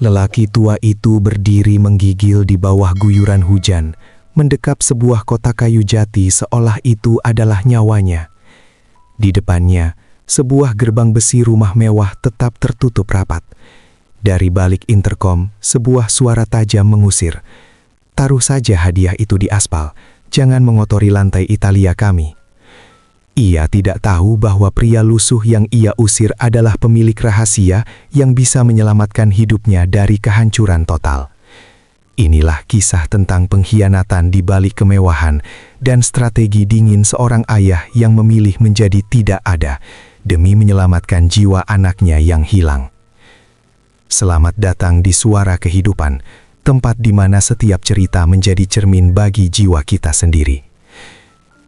Lelaki tua itu berdiri menggigil di bawah guyuran hujan, mendekap sebuah kotak kayu jati seolah itu adalah nyawanya. Di depannya, sebuah gerbang besi rumah mewah tetap tertutup rapat. Dari balik interkom, sebuah suara tajam mengusir, "Taruh saja hadiah itu di aspal, jangan mengotori lantai Italia kami." Ia tidak tahu bahwa pria lusuh yang ia usir adalah pemilik rahasia yang bisa menyelamatkan hidupnya dari kehancuran total. Inilah kisah tentang pengkhianatan di balik kemewahan dan strategi dingin seorang ayah yang memilih menjadi tidak ada demi menyelamatkan jiwa anaknya yang hilang. Selamat datang di Suara Kehidupan, tempat di mana setiap cerita menjadi cermin bagi jiwa kita sendiri.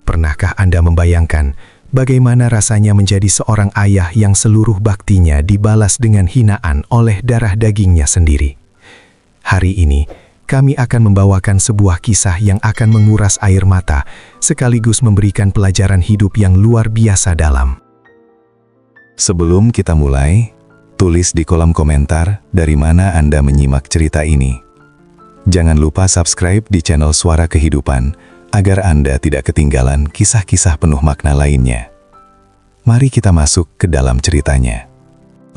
Pernahkah Anda membayangkan bagaimana rasanya menjadi seorang ayah yang seluruh baktinya dibalas dengan hinaan oleh darah dagingnya sendiri? Hari ini, kami akan membawakan sebuah kisah yang akan menguras air mata, sekaligus memberikan pelajaran hidup yang luar biasa dalam. Sebelum kita mulai, tulis di kolom komentar dari mana Anda menyimak cerita ini. Jangan lupa subscribe di channel Suara Kehidupan, agar Anda tidak ketinggalan kisah-kisah penuh makna lainnya. Mari kita masuk ke dalam ceritanya.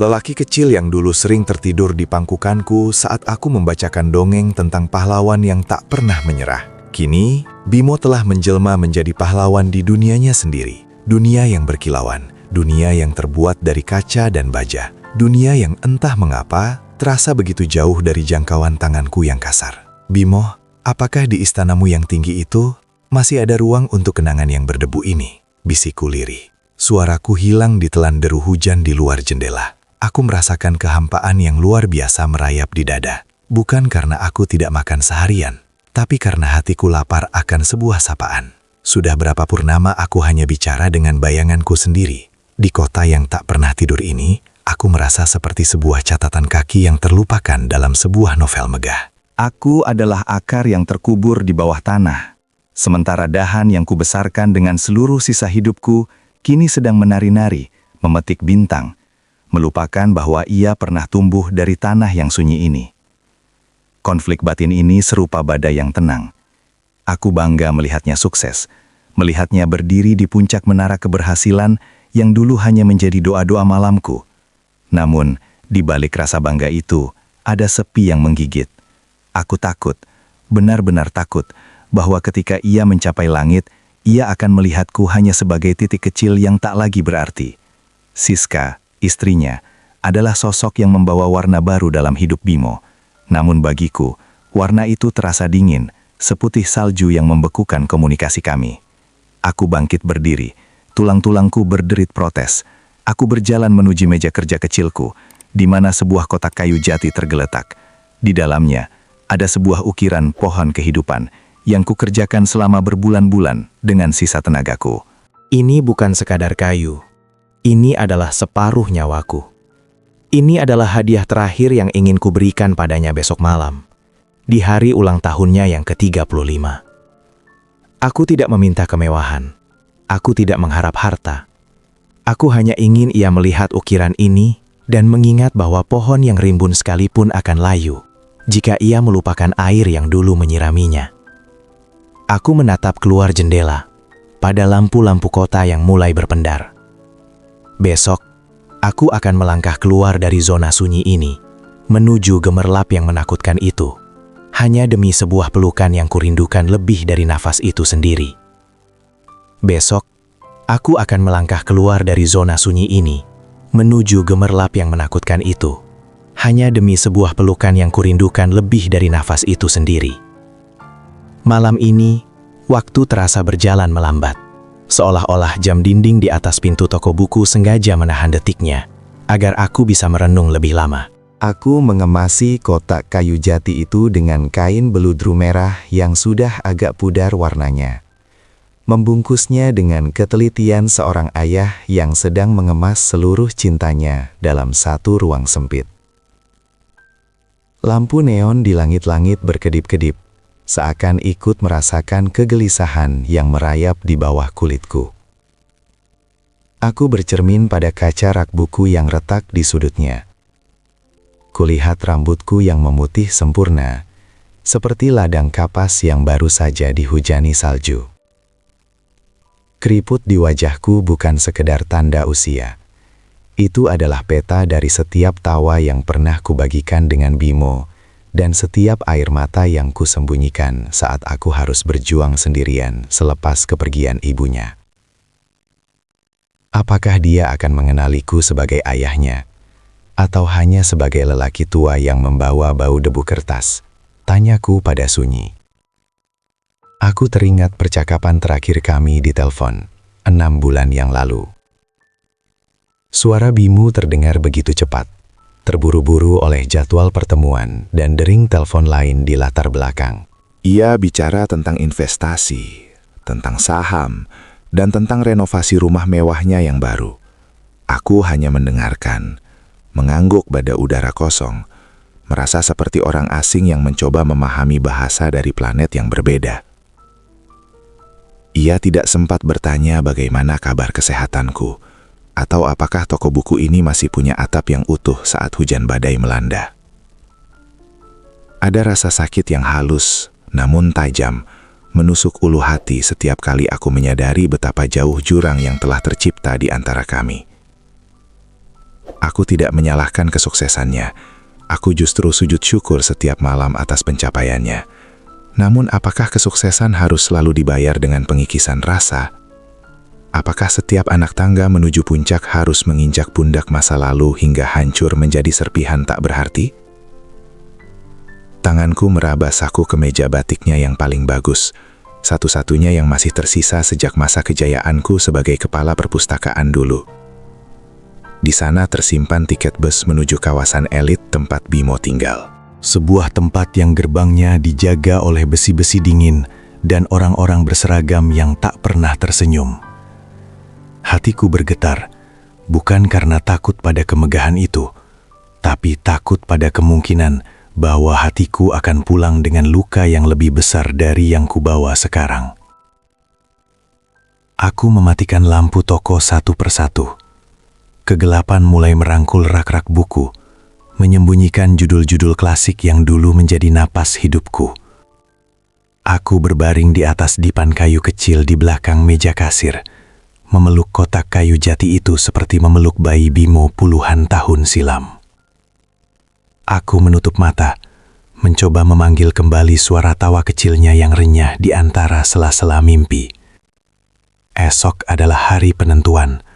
Lelaki kecil yang dulu sering tertidur di pangkukanku saat aku membacakan dongeng tentang pahlawan yang tak pernah menyerah. Kini, Bimo telah menjelma menjadi pahlawan di dunianya sendiri. Dunia yang berkilauan, dunia yang terbuat dari kaca dan baja. Dunia yang entah mengapa terasa begitu jauh dari jangkauan tanganku yang kasar. Bimo, apakah di istanamu yang tinggi itu masih ada ruang untuk kenangan yang berdebu ini? Bisikku lirih. Suaraku hilang ditelan deru hujan di luar jendela. Aku merasakan kehampaan yang luar biasa merayap di dada. Bukan karena aku tidak makan seharian, tapi karena hatiku lapar akan sebuah sapaan. Sudah berapa purnama aku hanya bicara dengan bayanganku sendiri. Di kota yang tak pernah tidur ini, aku merasa seperti sebuah catatan kaki yang terlupakan dalam sebuah novel megah. Aku adalah akar yang terkubur di bawah tanah. Sementara dahan yang kubesarkan dengan seluruh sisa hidupku, kini sedang menari-nari, memetik bintang, melupakan bahwa ia pernah tumbuh dari tanah yang sunyi ini. Konflik batin ini serupa badai yang tenang. Aku bangga melihatnya sukses, melihatnya berdiri di puncak menara keberhasilan yang dulu hanya menjadi doa-doa malamku. Namun, di balik rasa bangga itu, ada sepi yang menggigit. Aku takut, benar-benar takut, bahwa ketika ia mencapai langit, ia akan melihatku hanya sebagai titik kecil yang tak lagi berarti. Siska, istrinya, adalah sosok yang membawa warna baru dalam hidup Bimo. Namun bagiku, warna itu terasa dingin, seputih salju yang membekukan komunikasi kami. Aku bangkit berdiri, tulang-tulangku berderit protes. Aku berjalan menuju meja kerja kecilku, di mana sebuah kotak kayu jati tergeletak. Di dalamnya, ada sebuah ukiran pohon kehidupan yang kukerjakan selama berbulan-bulan dengan sisa tenagaku. Ini bukan sekadar kayu. Ini adalah separuh nyawaku. Ini adalah hadiah terakhir yang ingin kuberikan padanya besok malam, di hari ulang tahunnya yang ke-35. Aku tidak meminta kemewahan. Aku tidak mengharap harta. Aku hanya ingin ia melihat ukiran ini dan mengingat bahwa pohon yang rimbun sekalipun akan layu jika ia melupakan air yang dulu menyiraminya. Aku menatap keluar jendela pada lampu-lampu kota yang mulai berpendar. Besok, aku akan melangkah keluar dari zona sunyi ini, menuju gemerlap yang menakutkan itu, hanya demi sebuah pelukan yang kurindukan lebih dari nafas itu sendiri. Besok, aku akan melangkah keluar dari zona sunyi ini, menuju gemerlap yang menakutkan itu, hanya demi sebuah pelukan yang kurindukan lebih dari nafas itu sendiri. Malam ini, waktu terasa berjalan melambat. Seolah-olah jam dinding di atas pintu toko buku sengaja menahan detiknya, agar aku bisa merenung lebih lama. Aku mengemasi kotak kayu jati itu dengan kain beludru merah yang sudah agak pudar warnanya. Membungkusnya dengan ketelitian seorang ayah yang sedang mengemas seluruh cintanya dalam satu ruang sempit. Lampu neon di langit-langit berkedip-kedip, seakan ikut merasakan kegelisahan yang merayap di bawah kulitku. Aku bercermin pada kaca rak buku yang retak di sudutnya. Kulihat rambutku yang memutih sempurna, seperti ladang kapas yang baru saja dihujani salju. Keriput di wajahku bukan sekedar tanda usia. Itu adalah peta dari setiap tawa yang pernah kubagikan dengan Bimo, dan setiap air mata yang kusembunyikan saat aku harus berjuang sendirian selepas kepergian ibunya. Apakah dia akan mengenaliku sebagai ayahnya, atau hanya sebagai lelaki tua yang membawa bau debu kertas? Tanyaku pada sunyi. Aku teringat percakapan terakhir kami di telepon, 6 bulan yang lalu. Suara Bimo terdengar begitu cepat, terburu-buru oleh jadwal pertemuan dan dering telepon lain di latar belakang. Ia bicara tentang investasi, tentang saham, dan tentang renovasi rumah mewahnya yang baru. Aku hanya mendengarkan, mengangguk pada udara kosong, merasa seperti orang asing yang mencoba memahami bahasa dari planet yang berbeda. Ia tidak sempat bertanya bagaimana kabar kesehatanku, atau apakah toko buku ini masih punya atap yang utuh saat hujan badai melanda. Ada rasa sakit yang halus, namun tajam, menusuk ulu hati setiap kali aku menyadari betapa jauh jurang yang telah tercipta di antara kami. Aku tidak menyalahkan kesuksesannya, aku justru sujud syukur setiap malam atas pencapaiannya. Namun apakah kesuksesan harus selalu dibayar dengan pengikisan rasa? Apakah setiap anak tangga menuju puncak harus menginjak pundak masa lalu hingga hancur menjadi serpihan tak berarti? Tanganku meraba saku kemeja batiknya yang paling bagus, satu-satunya yang masih tersisa sejak masa kejayaanku sebagai kepala perpustakaan dulu. Di sana tersimpan tiket bus menuju kawasan elit tempat Bimo tinggal. Sebuah tempat yang gerbangnya dijaga oleh besi-besi dingin dan orang-orang berseragam yang tak pernah tersenyum. Hatiku bergetar, bukan karena takut pada kemegahan itu, tapi takut pada kemungkinan bahwa hatiku akan pulang dengan luka yang lebih besar dari yang kubawa sekarang. Aku mematikan lampu toko satu persatu. Kegelapan mulai merangkul rak-rak buku, menyembunyikan judul-judul klasik yang dulu menjadi napas hidupku. Aku berbaring di atas dipan kayu kecil di belakang meja kasir, memeluk kotak kayu jati itu seperti memeluk bayi Bimo puluhan tahun silam. Aku menutup mata, mencoba memanggil kembali suara tawa kecilnya yang renyah di antara sela-sela mimpi. Esok adalah hari penentuan.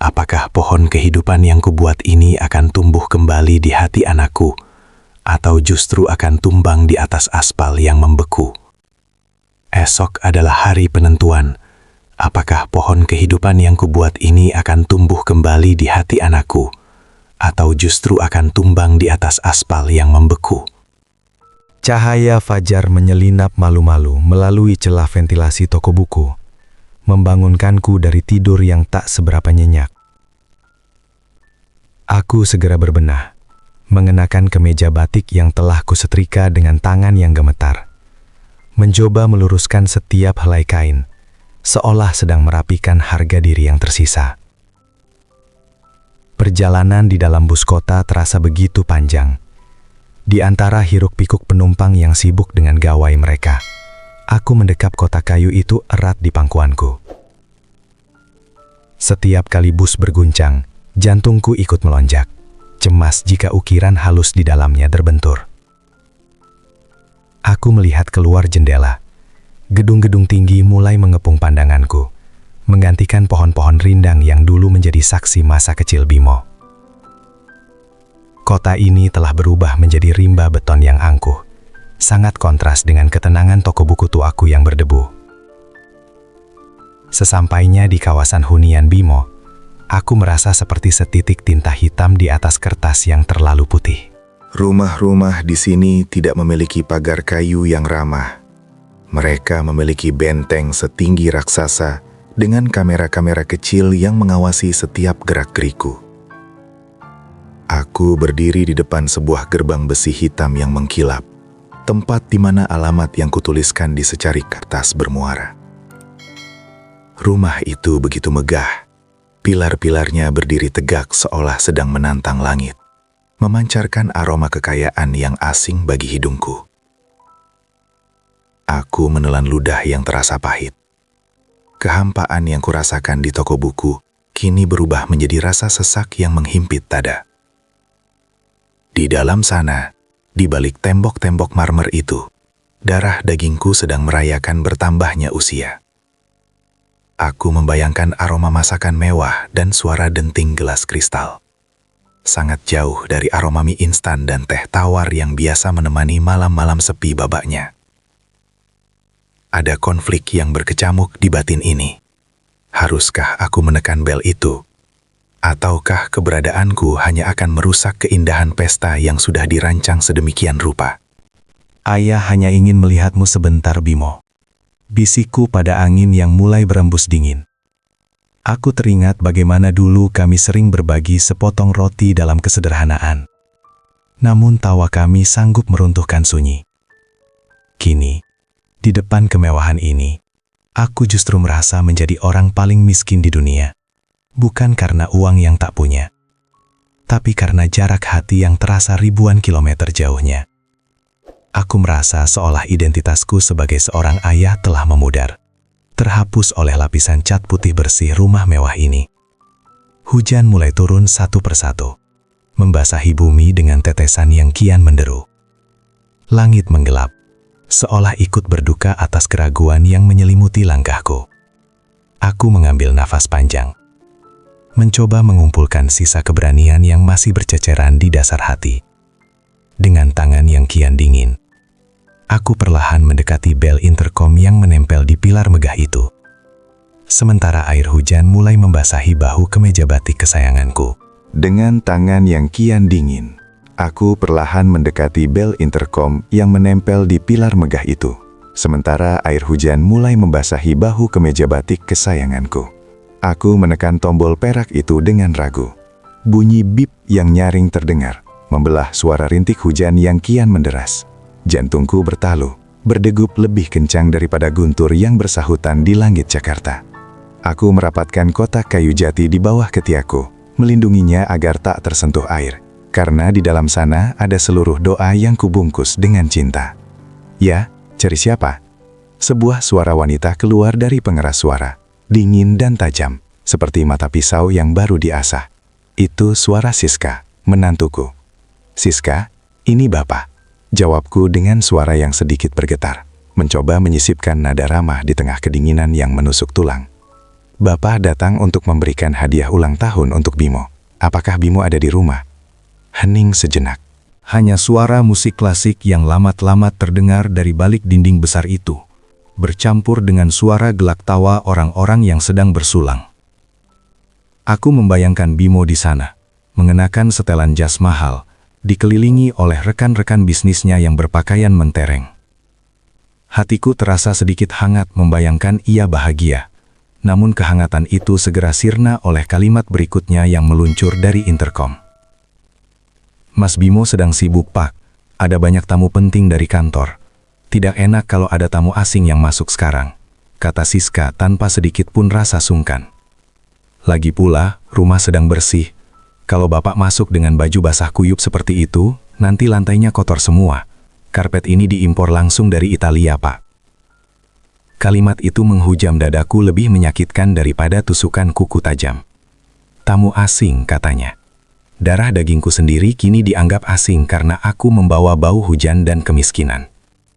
Apakah pohon kehidupan yang kubuat ini akan tumbuh kembali di hati anakku, atau justru akan tumbang di atas aspal yang membeku? Esok adalah hari penentuan. Apakah pohon kehidupan yang kubuat ini akan tumbuh kembali di hati anakku, atau justru akan tumbang di atas aspal yang membeku? Cahaya fajar menyelinap malu-malu melalui celah ventilasi toko buku, membangunkanku dari tidur yang tak seberapa nyenyak. Aku segera berbenah, mengenakan kemeja batik yang telah kusetrika dengan tangan yang gemetar, mencoba meluruskan setiap helai kain, seolah sedang merapikan harga diri yang tersisa. Perjalanan di dalam bus kota terasa begitu panjang. Di antara hiruk-pikuk penumpang yang sibuk dengan gawai mereka, aku mendekap kotak kayu itu erat di pangkuanku. Setiap kali bus berguncang, jantungku ikut melonjak, cemas jika ukiran halus di dalamnya terbentur. Aku melihat keluar jendela. Gedung-gedung tinggi mulai mengepung pandanganku, menggantikan pohon-pohon rindang yang dulu menjadi saksi masa kecil Bimo. Kota ini telah berubah menjadi rimba beton yang angkuh, sangat kontras dengan ketenangan toko buku tuaku yang berdebu. Sesampainya di kawasan hunian Bimo, aku merasa seperti setitik tinta hitam di atas kertas yang terlalu putih. Rumah-rumah di sini tidak memiliki pagar kayu yang ramah. Mereka memiliki benteng setinggi raksasa dengan kamera-kamera kecil yang mengawasi setiap gerak-geriku. Aku berdiri di depan sebuah gerbang besi hitam yang mengkilap, tempat di mana alamat yang kutuliskan di secari kertas bermuara. Rumah itu begitu megah, pilar-pilarnya berdiri tegak seolah sedang menantang langit. memancarkan aroma kekayaan yang asing bagi hidungku. Aku menelan ludah yang terasa pahit. Kehampaan yang kurasakan di toko buku kini berubah menjadi rasa sesak yang menghimpit dada. Di dalam sana, di balik tembok-tembok marmer itu, darah dagingku sedang merayakan bertambahnya usia. Aku membayangkan aroma masakan mewah dan suara denting gelas kristal. Sangat jauh dari aroma mie instan dan teh tawar yang biasa menemani malam-malam sepi babaknya. Ada konflik yang berkecamuk di batin ini. Haruskah aku menekan bel itu? Ataukah keberadaanku hanya akan merusak keindahan pesta yang sudah dirancang sedemikian rupa? Ayah hanya ingin melihatmu sebentar, Bimo. Bisikku pada angin yang mulai berembus dingin. Aku teringat bagaimana dulu kami sering berbagi sepotong roti dalam kesederhanaan. Namun tawa kami sanggup meruntuhkan sunyi. Kini, di depan kemewahan ini, aku justru merasa menjadi orang paling miskin di dunia. Bukan karena uang yang tak punya, tapi karena jarak hati yang terasa ribuan kilometer jauhnya. Aku merasa seolah identitasku sebagai seorang ayah telah memudar, terhapus oleh lapisan cat putih bersih rumah mewah ini. Hujan mulai turun satu persatu, membasahi bumi dengan tetesan yang kian menderu. Langit menggelap, seolah ikut berduka atas keraguan yang menyelimuti langkahku. Aku mengambil nafas panjang, mencoba mengumpulkan sisa keberanian yang masih berceceran di dasar hati. Dengan tangan yang kian dingin, aku perlahan mendekati bel intercom yang menempel di pilar megah itu. Sementara air hujan mulai membasahi bahu kemeja batik kesayanganku. Dengan tangan yang kian dingin, aku perlahan mendekati bel intercom yang menempel di pilar megah itu. Sementara air hujan mulai membasahi bahu kemeja batik kesayanganku. Aku menekan tombol perak itu dengan ragu. Bunyi bip yang nyaring terdengar, membelah suara rintik hujan yang kian menderas. Jantungku bertalu, berdegup lebih kencang daripada guntur yang bersahutan di langit Jakarta. Aku merapatkan kotak kayu jati di bawah ketiakku, melindunginya agar tak tersentuh air, karena di dalam sana ada seluruh doa yang kubungkus dengan cinta. Ya, cari siapa? Sebuah suara wanita keluar dari pengeras suara, dingin dan tajam, seperti mata pisau yang baru diasah. Itu suara Siska, menantuku. Siska, ini Bapak. Jawabku dengan suara yang sedikit bergetar, mencoba menyisipkan nada ramah di tengah kedinginan yang menusuk tulang. Bapak datang untuk memberikan hadiah ulang tahun untuk Bimo. Apakah Bimo ada di rumah? Hening sejenak. Hanya suara musik klasik yang lamat-lamat terdengar dari balik dinding besar itu, bercampur dengan suara gelak tawa orang-orang yang sedang bersulang. Aku membayangkan Bimo di sana, mengenakan setelan jas mahal, dikelilingi oleh rekan-rekan bisnisnya yang berpakaian mentereng. Hatiku terasa sedikit hangat membayangkan ia bahagia, namun kehangatan itu segera sirna oleh kalimat berikutnya yang meluncur dari intercom. Mas Bimo sedang sibuk, Pak. Ada banyak tamu penting dari kantor. Tidak enak kalau ada tamu asing yang masuk sekarang, kata Siska tanpa sedikit pun rasa sungkan. Lagi pula, rumah sedang bersih. Kalau Bapak masuk dengan baju basah kuyup seperti itu, nanti lantainya kotor semua. Karpet ini diimpor langsung dari Italia, Pak. Kalimat itu menghujam dadaku lebih menyakitkan daripada tusukan kuku tajam. Tamu asing, katanya. Darah dagingku sendiri kini dianggap asing karena aku membawa bau hujan dan kemiskinan.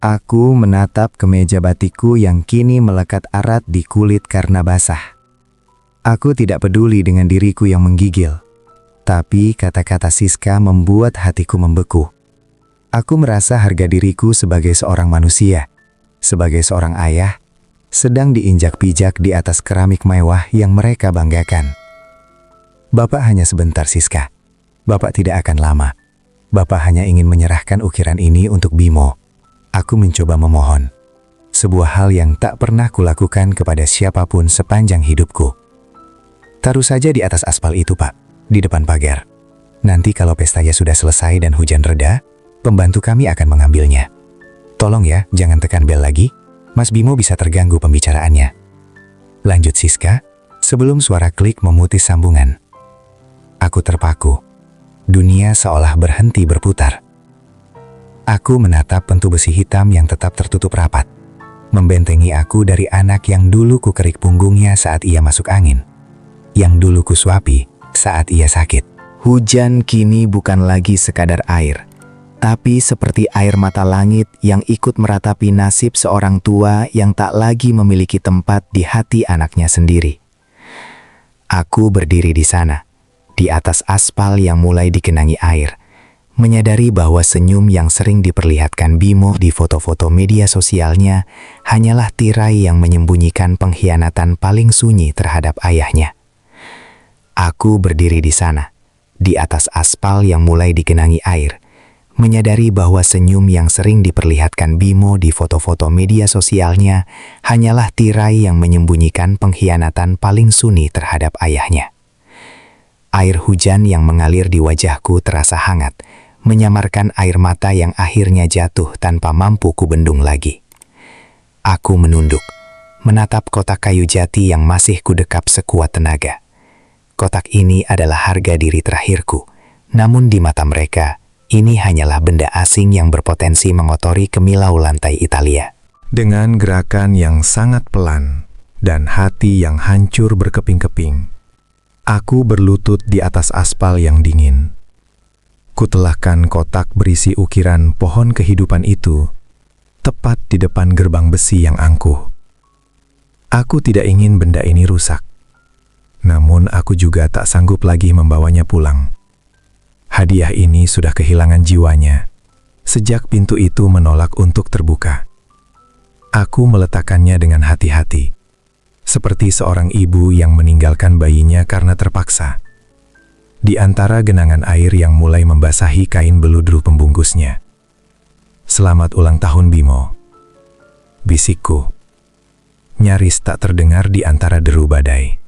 Aku menatap kemeja batikku yang kini melekat erat di kulit karena basah. Aku tidak peduli dengan diriku yang menggigil. Tapi kata-kata Siska membuat hatiku membeku. Aku merasa harga diriku sebagai seorang manusia, sebagai seorang ayah, sedang diinjak-pijak di atas keramik mewah yang mereka banggakan. Bapak hanya sebentar, Siska. Bapak tidak akan lama. Bapak hanya ingin menyerahkan ukiran ini untuk Bimo. Aku mencoba memohon. Sebuah hal yang tak pernah kulakukan kepada siapapun sepanjang hidupku. Taruh saja di atas aspal itu, Pak, di depan pagar. Nanti kalau pestanya sudah selesai dan hujan reda, pembantu kami akan mengambilnya. Tolong ya, jangan tekan bel lagi. Mas Bimo bisa terganggu pembicaraannya. Lanjut Siska, sebelum suara klik memutus sambungan. Aku terpaku. Dunia seolah berhenti berputar. Aku menatap pintu besi hitam yang tetap tertutup rapat, membentengi aku dari anak yang dulu ku kerik punggungnya saat ia masuk angin, yang dulu ku suapi saat ia sakit. Hujan kini bukan lagi sekadar air, tapi seperti air mata langit yang ikut meratapi nasib seorang tua yang tak lagi memiliki tempat di hati anaknya sendiri. Aku berdiri di sana, di atas aspal yang mulai digenangi air, menyadari bahwa senyum yang sering diperlihatkan Bimo di foto-foto media sosialnya hanyalah tirai yang menyembunyikan pengkhianatan paling sunyi terhadap ayahnya. Aku berdiri di sana, di atas aspal yang mulai digenangi air, menyadari bahwa senyum yang sering diperlihatkan Bimo di foto-foto media sosialnya hanyalah tirai yang menyembunyikan pengkhianatan paling sunyi terhadap ayahnya. Air hujan yang mengalir di wajahku terasa hangat, menyamarkan air mata yang akhirnya jatuh tanpa mampu kubendung lagi. Aku menunduk, menatap kotak kayu jati yang masih kudekap sekuat tenaga. Kotak ini adalah harga diri terakhirku, namun di mata mereka, ini hanyalah benda asing yang berpotensi mengotori kemilau lantai Italia. Dengan gerakan yang sangat pelan dan hati yang hancur berkeping-keping, aku berlutut di atas aspal yang dingin. Kutelahkan kotak berisi ukiran pohon kehidupan itu, tepat di depan gerbang besi yang angkuh. Aku tidak ingin benda ini rusak. Namun aku juga tak sanggup lagi membawanya pulang. Hadiah ini sudah kehilangan jiwanya sejak pintu itu menolak untuk terbuka. Aku meletakkannya dengan hati-hati, seperti seorang ibu yang meninggalkan bayinya karena terpaksa. Di antara genangan air yang mulai membasahi kain beludru pembungkusnya. "Selamat ulang tahun, Bimo," bisikku. Nyaris tak terdengar di antara deru badai.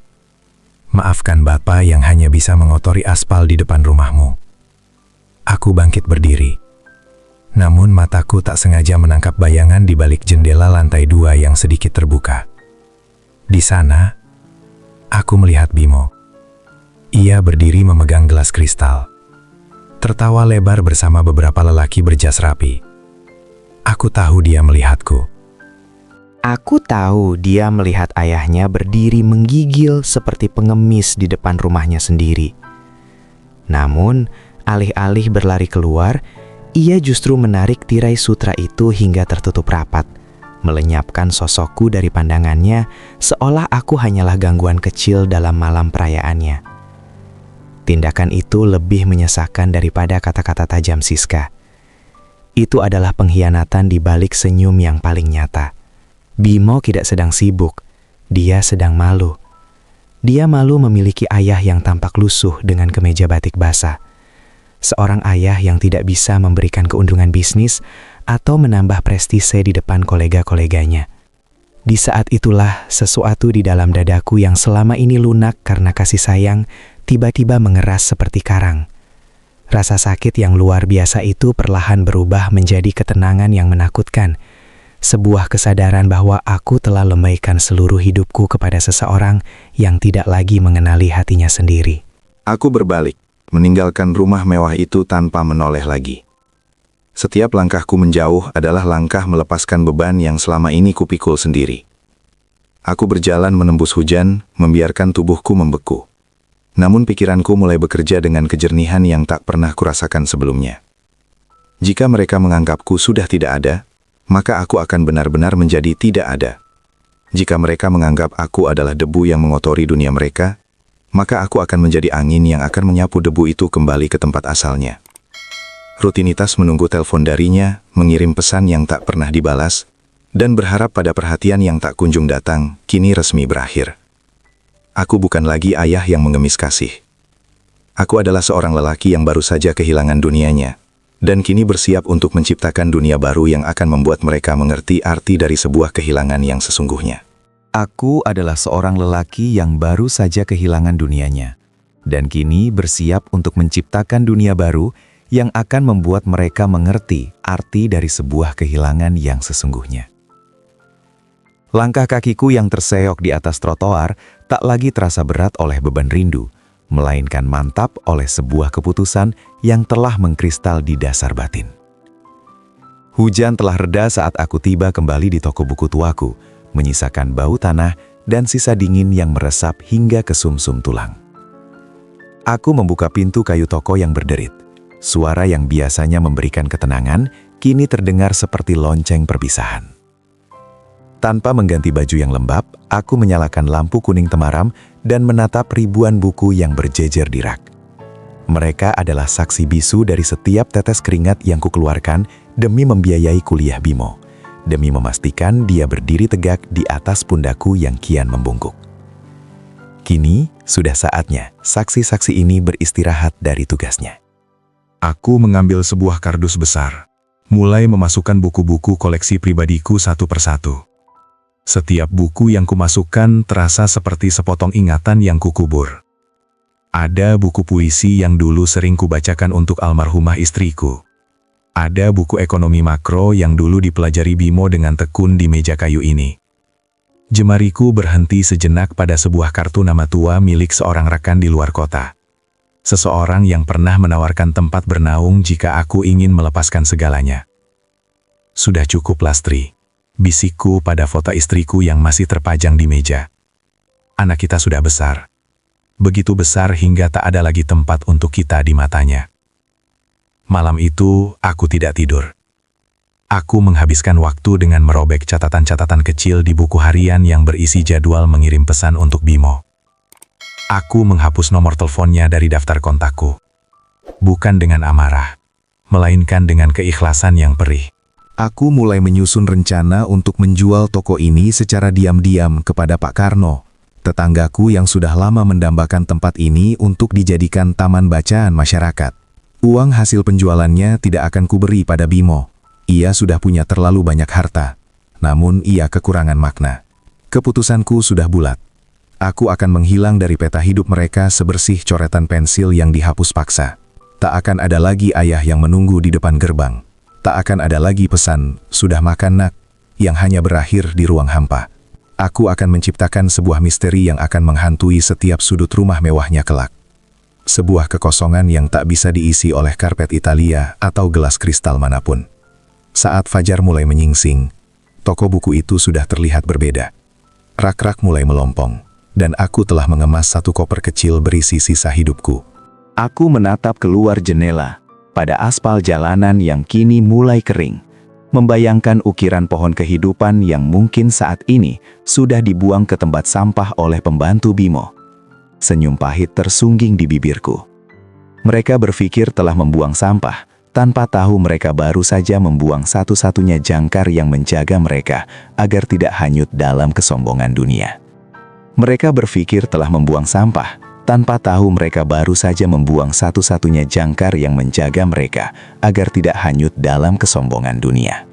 "Maafkan Bapa yang hanya bisa mengotori aspal di depan rumahmu." Aku bangkit berdiri. Namun mataku tak sengaja menangkap bayangan di balik jendela lantai 2 yang sedikit terbuka. Di sana, aku melihat Bimo. Ia berdiri memegang gelas kristal, tertawa lebar bersama beberapa lelaki berjas rapi. Aku tahu dia melihatku. Aku tahu dia melihat ayahnya berdiri menggigil seperti pengemis di depan rumahnya sendiri. Namun, alih-alih berlari keluar, ia justru menarik tirai sutra itu hingga tertutup rapat, melenyapkan sosokku dari pandangannya seolah aku hanyalah gangguan kecil dalam malam perayaannya. Tindakan itu lebih menyesakan daripada kata-kata tajam Siska. Itu adalah pengkhianatan di balik senyum yang paling nyata. Bimo tidak sedang sibuk, dia sedang malu. Dia malu memiliki ayah yang tampak lusuh dengan kemeja batik basah. Seorang ayah yang tidak bisa memberikan keuntungan bisnis atau menambah prestise di depan kolega-koleganya. Di saat itulah sesuatu di dalam dadaku yang selama ini lunak karena kasih sayang tiba-tiba mengeras seperti karang. Rasa sakit yang luar biasa itu perlahan berubah menjadi ketenangan yang menakutkan. Sebuah kesadaran bahwa aku telah lemaikan seluruh hidupku kepada seseorang yang tidak lagi mengenali hatinya sendiri. Aku berbalik, meninggalkan rumah mewah itu tanpa menoleh lagi. Setiap langkahku menjauh adalah langkah melepaskan beban yang selama ini kupikul sendiri. Aku berjalan menembus hujan, membiarkan tubuhku membeku. Namun pikiranku mulai bekerja dengan kejernihan yang tak pernah kurasakan sebelumnya. Jika mereka menganggapku sudah tidak ada, maka aku akan benar-benar menjadi tidak ada. Jika mereka menganggap aku adalah debu yang mengotori dunia mereka, maka aku akan menjadi angin yang akan menyapu debu itu kembali ke tempat asalnya. Rutinitas menunggu telepon darinya, mengirim pesan yang tak pernah dibalas, dan berharap pada perhatian yang tak kunjung datang, kini resmi berakhir. Aku bukan lagi ayah yang mengemis kasih. Aku adalah seorang lelaki yang baru saja kehilangan dunianya, dan kini bersiap untuk menciptakan dunia baru yang akan membuat mereka mengerti arti dari sebuah kehilangan yang sesungguhnya. Aku adalah seorang lelaki yang baru saja kehilangan dunianya, dan kini bersiap untuk menciptakan dunia baru yang akan membuat mereka mengerti arti dari sebuah kehilangan yang sesungguhnya. Langkah kakiku yang terseok di atas trotoar tak lagi terasa berat oleh beban rindu, melainkan mantap oleh sebuah keputusan yang telah mengkristal di dasar batin. Hujan telah reda saat aku tiba kembali di toko buku tuaku, menyisakan bau tanah dan sisa dingin yang meresap hingga ke sumsum tulang. Aku membuka pintu kayu toko yang berderit. Suara yang biasanya memberikan ketenangan, kini terdengar seperti lonceng perpisahan. Tanpa mengganti baju yang lembab, aku menyalakan lampu kuning temaram dan menatap ribuan buku yang berjejer di rak. Mereka adalah saksi bisu dari setiap tetes keringat yang kukeluarkan demi membiayai kuliah Bimo, demi memastikan dia berdiri tegak di atas pundakku yang kian membungkuk. Kini, sudah saatnya saksi-saksi ini beristirahat dari tugasnya. Aku mengambil sebuah kardus besar, mulai memasukkan buku-buku koleksi pribadiku satu persatu. Setiap buku yang kumasukkan terasa seperti sepotong ingatan yang kukubur. Ada buku puisi yang dulu sering kubacakan untuk almarhumah istriku. Ada buku ekonomi makro yang dulu dipelajari Bimo dengan tekun di meja kayu ini. Jemariku berhenti sejenak pada sebuah kartu nama tua milik seorang rekan di luar kota. Seseorang yang pernah menawarkan tempat bernaung jika aku ingin melepaskan segalanya. Sudah cukup, Lastri, bisikku pada foto istriku yang masih terpajang di meja. Anak kita sudah besar. Begitu besar hingga tak ada lagi tempat untuk kita di matanya. Malam itu, aku tidak tidur. Aku menghabiskan waktu dengan merobek catatan-catatan kecil di buku harian yang berisi jadwal mengirim pesan untuk Bimo. Aku menghapus nomor teleponnya dari daftar kontakku. Bukan dengan amarah, melainkan dengan keikhlasan yang perih. Aku mulai menyusun rencana untuk menjual toko ini secara diam-diam kepada Pak Karno, tetanggaku yang sudah lama mendambakan tempat ini untuk dijadikan taman bacaan masyarakat. Uang hasil penjualannya tidak akan kuberi pada Bimo. Ia sudah punya terlalu banyak harta, namun ia kekurangan makna. Keputusanku sudah bulat. Aku akan menghilang dari peta hidup mereka sebersih coretan pensil yang dihapus paksa. Tak akan ada lagi ayah yang menunggu di depan gerbang. Tak akan ada lagi pesan, "Sudah makan, Nak?" yang hanya berakhir di ruang hampa. Aku akan menciptakan sebuah misteri yang akan menghantui setiap sudut rumah mewahnya kelak. Sebuah kekosongan yang tak bisa diisi oleh karpet Italia atau gelas kristal manapun. Saat fajar mulai menyingsing, toko buku itu sudah terlihat berbeda. Rak-rak mulai melompong, dan aku telah mengemas satu koper kecil berisi sisa hidupku. Aku menatap keluar jendela pada aspal jalanan yang kini mulai kering, membayangkan ukiran pohon kehidupan yang mungkin saat ini sudah dibuang ke tempat sampah oleh pembantu Bimo. Senyum pahit tersungging di bibirku. Mereka berpikir telah membuang sampah, tanpa tahu mereka baru saja membuang satu-satunya jangkar yang menjaga mereka agar tidak hanyut dalam kesombongan dunia. Mereka berpikir telah membuang sampah, tanpa tahu mereka baru saja membuang satu-satunya jangkar yang menjaga mereka agar tidak hanyut dalam kesombongan dunia.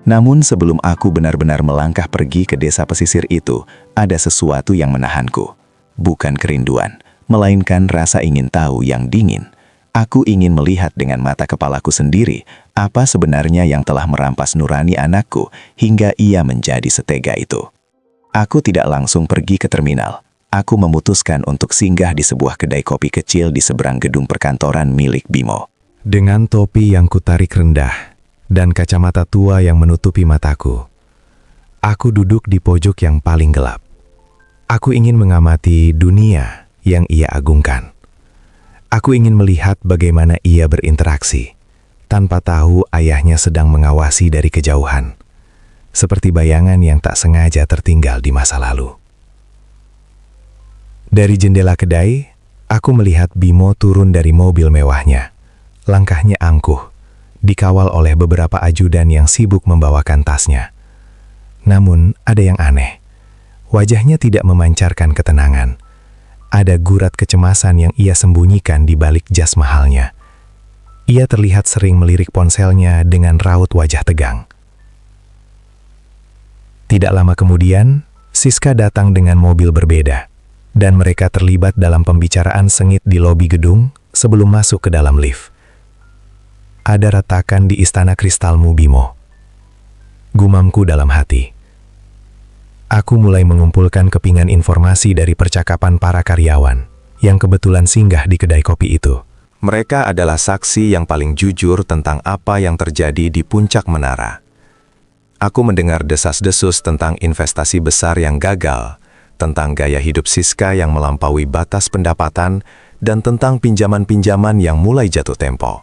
Namun sebelum aku benar-benar melangkah pergi ke desa pesisir itu, ada sesuatu yang menahanku. Bukan kerinduan, melainkan rasa ingin tahu yang dingin. Aku ingin melihat dengan mata kepalaku sendiri apa sebenarnya yang telah merampas nurani anakku hingga ia menjadi setega itu. Aku tidak langsung pergi ke terminal. Aku memutuskan untuk singgah di sebuah kedai kopi kecil di seberang gedung perkantoran milik Bimo. Dengan topi yang kutarik rendah dan kacamata tua yang menutupi mataku, aku duduk di pojok yang paling gelap. Aku ingin mengamati dunia yang ia agungkan. Aku ingin melihat bagaimana ia berinteraksi, tanpa tahu ayahnya sedang mengawasi dari kejauhan, seperti bayangan yang tak sengaja tertinggal di masa lalu. Dari jendela kedai, aku melihat Bimo turun dari mobil mewahnya. Langkahnya angkuh, dikawal oleh beberapa ajudan yang sibuk membawakan tasnya. Namun, ada yang aneh. Wajahnya tidak memancarkan ketenangan. Ada gurat kecemasan yang ia sembunyikan di balik jas mahalnya. Ia terlihat sering melirik ponselnya dengan raut wajah tegang. Tidak lama kemudian, Siska datang dengan mobil berbeda, dan mereka terlibat dalam pembicaraan sengit di lobi gedung sebelum masuk ke dalam lift. Ada retakan di istana kristalmu, Bimo. Gumamku dalam hati. Aku mulai mengumpulkan kepingan informasi dari percakapan para karyawan yang kebetulan singgah di kedai kopi itu. Mereka adalah saksi yang paling jujur tentang apa yang terjadi di puncak menara. Aku mendengar desas-desus tentang investasi besar yang gagal, tentang gaya hidup Siska yang melampaui batas pendapatan, dan tentang pinjaman-pinjaman yang mulai jatuh tempo.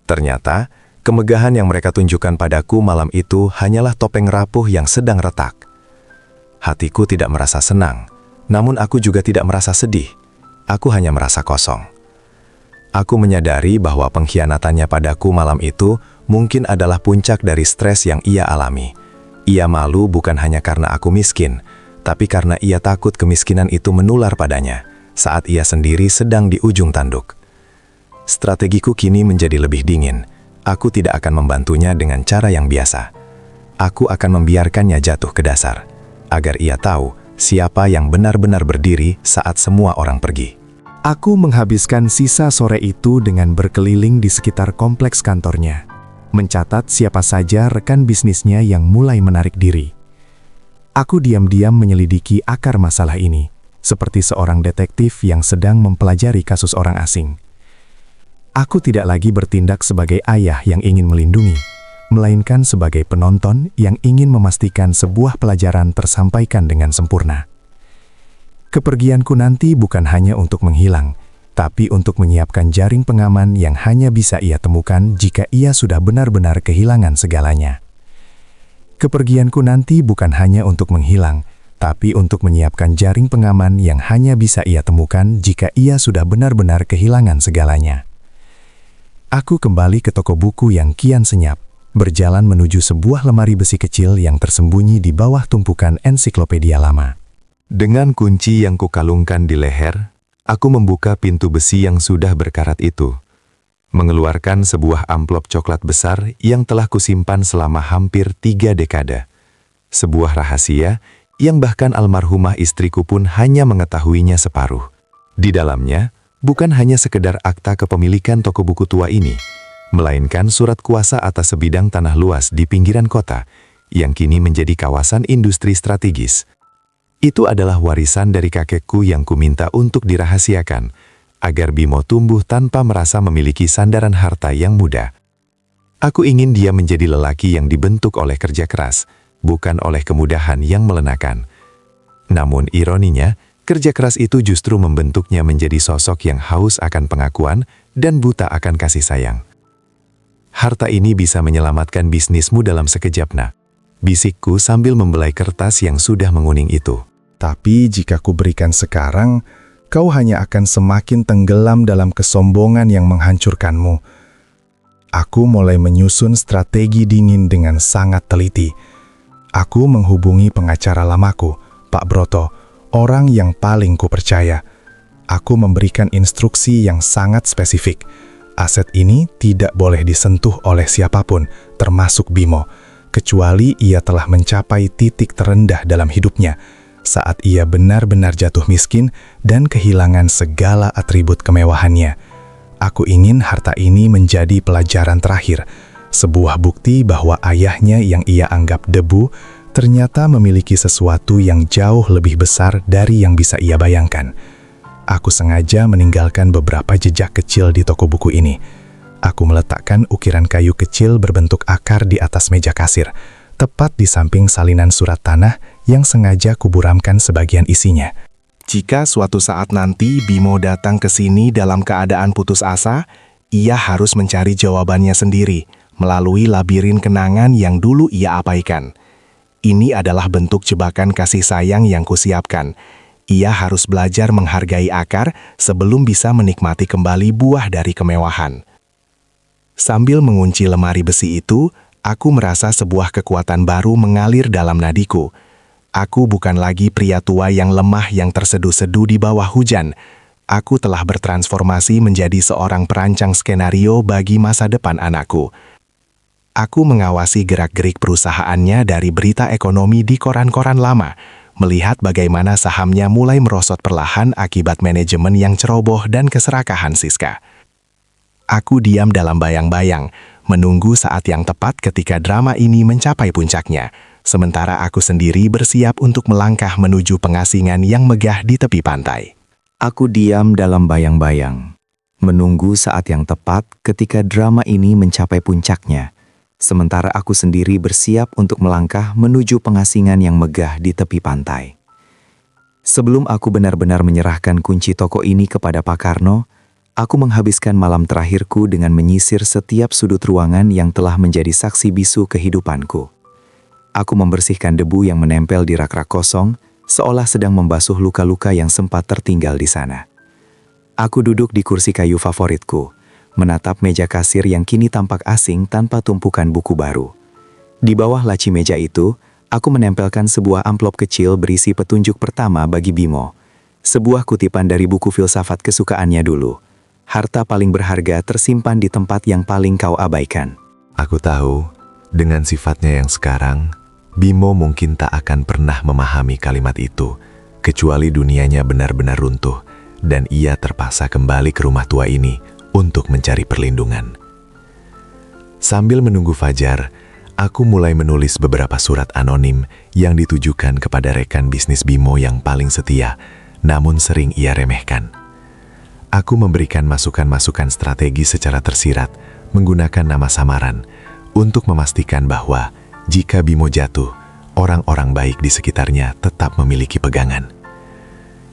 Ternyata, kemegahan yang mereka tunjukkan padaku malam itu hanyalah topeng rapuh yang sedang retak. Hatiku tidak merasa senang, namun aku juga tidak merasa sedih. Aku hanya merasa kosong. Aku menyadari bahwa pengkhianatannya padaku malam itu mungkin adalah puncak dari stres yang ia alami. Ia malu bukan hanya karena aku miskin, tapi karena ia takut kemiskinan itu menular padanya saat ia sendiri sedang di ujung tanduk. Strategiku kini menjadi lebih dingin. Aku tidak akan membantunya dengan cara yang biasa. Aku akan membiarkannya jatuh ke dasar, agar ia tahu siapa yang benar-benar berdiri saat semua orang pergi. Aku menghabiskan sisa sore itu dengan berkeliling di sekitar kompleks kantornya, mencatat siapa saja rekan bisnisnya yang mulai menarik diri. Aku diam-diam menyelidiki akar masalah ini, seperti seorang detektif yang sedang mempelajari kasus orang asing. Aku tidak lagi bertindak sebagai ayah yang ingin melindungi, melainkan sebagai penonton yang ingin memastikan sebuah pelajaran tersampaikan dengan sempurna. Kepergianku nanti bukan hanya untuk menghilang, tapi untuk menyiapkan jaring pengaman yang hanya bisa ia temukan jika ia sudah benar-benar kehilangan segalanya. Kepergianku nanti bukan hanya untuk menghilang, tapi untuk menyiapkan jaring pengaman yang hanya bisa ia temukan jika ia sudah benar-benar kehilangan segalanya. Aku kembali ke toko buku yang kian senyap, berjalan menuju sebuah lemari besi kecil yang tersembunyi di bawah tumpukan ensiklopedia lama. Dengan kunci yang kukalungkan di leher, aku membuka pintu besi yang sudah berkarat itu, mengeluarkan sebuah amplop coklat besar yang telah kusimpan selama hampir 3 dekade. Sebuah rahasia yang bahkan almarhumah istriku pun hanya mengetahuinya separuh. Di dalamnya, bukan hanya sekedar akta kepemilikan toko buku tua ini, melainkan surat kuasa atas sebidang tanah luas di pinggiran kota, yang kini menjadi kawasan industri strategis. Itu adalah warisan dari kakekku yang kuminta untuk dirahasiakan, agar Bimo tumbuh tanpa merasa memiliki sandaran harta yang mudah. Aku ingin dia menjadi lelaki yang dibentuk oleh kerja keras, bukan oleh kemudahan yang melenakan. Namun ironinya, kerja keras itu justru membentuknya menjadi sosok yang haus akan pengakuan dan buta akan kasih sayang. Harta ini bisa menyelamatkan bisnismu dalam sekejap, nak, bisikku sambil membelai kertas yang sudah menguning itu. Tapi jika kuberikan sekarang, kau hanya akan semakin tenggelam dalam kesombongan yang menghancurkanmu. Aku mulai menyusun strategi dingin dengan sangat teliti. Aku menghubungi pengacara lamaku, Pak Broto, orang yang paling kupercaya. Aku memberikan instruksi yang sangat spesifik. Aset ini tidak boleh disentuh oleh siapapun, termasuk Bimo, kecuali ia telah mencapai titik terendah dalam hidupnya, saat ia benar-benar jatuh miskin dan kehilangan segala atribut kemewahannya. Aku ingin harta ini menjadi pelajaran terakhir, sebuah bukti bahwa ayahnya yang ia anggap debu ternyata memiliki sesuatu yang jauh lebih besar dari yang bisa ia bayangkan. Aku sengaja meninggalkan beberapa jejak kecil di toko buku ini. Aku meletakkan ukiran kayu kecil berbentuk akar di atas meja kasir, tepat di samping salinan surat tanah yang sengaja kuburamkan sebagian isinya. Jika suatu saat nanti Bimo datang ke sini dalam keadaan putus asa, ia harus mencari jawabannya sendiri melalui labirin kenangan yang dulu ia abaikan. Ini adalah bentuk jebakan kasih sayang yang kusiapkan. Ia harus belajar menghargai akar sebelum bisa menikmati kembali buah dari kemewahan. Sambil mengunci lemari besi itu, aku merasa sebuah kekuatan baru mengalir dalam nadiku. Aku bukan lagi pria tua yang lemah yang terseduh-seduh di bawah hujan. Aku telah bertransformasi menjadi seorang perancang skenario bagi masa depan anakku. Aku mengawasi gerak-gerik perusahaannya dari berita ekonomi di koran-koran lama, melihat bagaimana sahamnya mulai merosot perlahan akibat manajemen yang ceroboh dan keserakahan Siska. Aku diam dalam bayang-bayang, menunggu saat yang tepat ketika drama ini mencapai puncaknya, sementara aku sendiri bersiap untuk melangkah menuju pengasingan yang megah di tepi pantai. Aku diam dalam bayang-bayang, menunggu saat yang tepat ketika drama ini mencapai puncaknya, sementara aku sendiri bersiap untuk melangkah menuju pengasingan yang megah di tepi pantai. Sebelum aku benar-benar menyerahkan kunci toko ini kepada Pak Karno, aku menghabiskan malam terakhirku dengan menyisir setiap sudut ruangan yang telah menjadi saksi bisu kehidupanku. Aku membersihkan debu yang menempel di rak-rak kosong, seolah sedang membasuh luka-luka yang sempat tertinggal di sana. Aku duduk di kursi kayu favoritku, menatap meja kasir yang kini tampak asing tanpa tumpukan buku baru. Di bawah laci meja itu, aku menempelkan sebuah amplop kecil berisi petunjuk pertama bagi Bimo. Sebuah kutipan dari buku filsafat kesukaannya dulu. Harta paling berharga tersimpan di tempat yang paling kau abaikan. Aku tahu, dengan sifatnya yang sekarang, Bimo mungkin tak akan pernah memahami kalimat itu, kecuali dunianya benar-benar runtuh, dan ia terpaksa kembali ke rumah tua ini untuk mencari perlindungan. Sambil menunggu fajar, aku mulai menulis beberapa surat anonim yang ditujukan kepada rekan bisnis Bimo yang paling setia, namun sering ia remehkan. Aku memberikan masukan-masukan strategi secara tersirat, menggunakan nama samaran, untuk memastikan bahwa jika Bimo jatuh, orang-orang baik di sekitarnya tetap memiliki pegangan.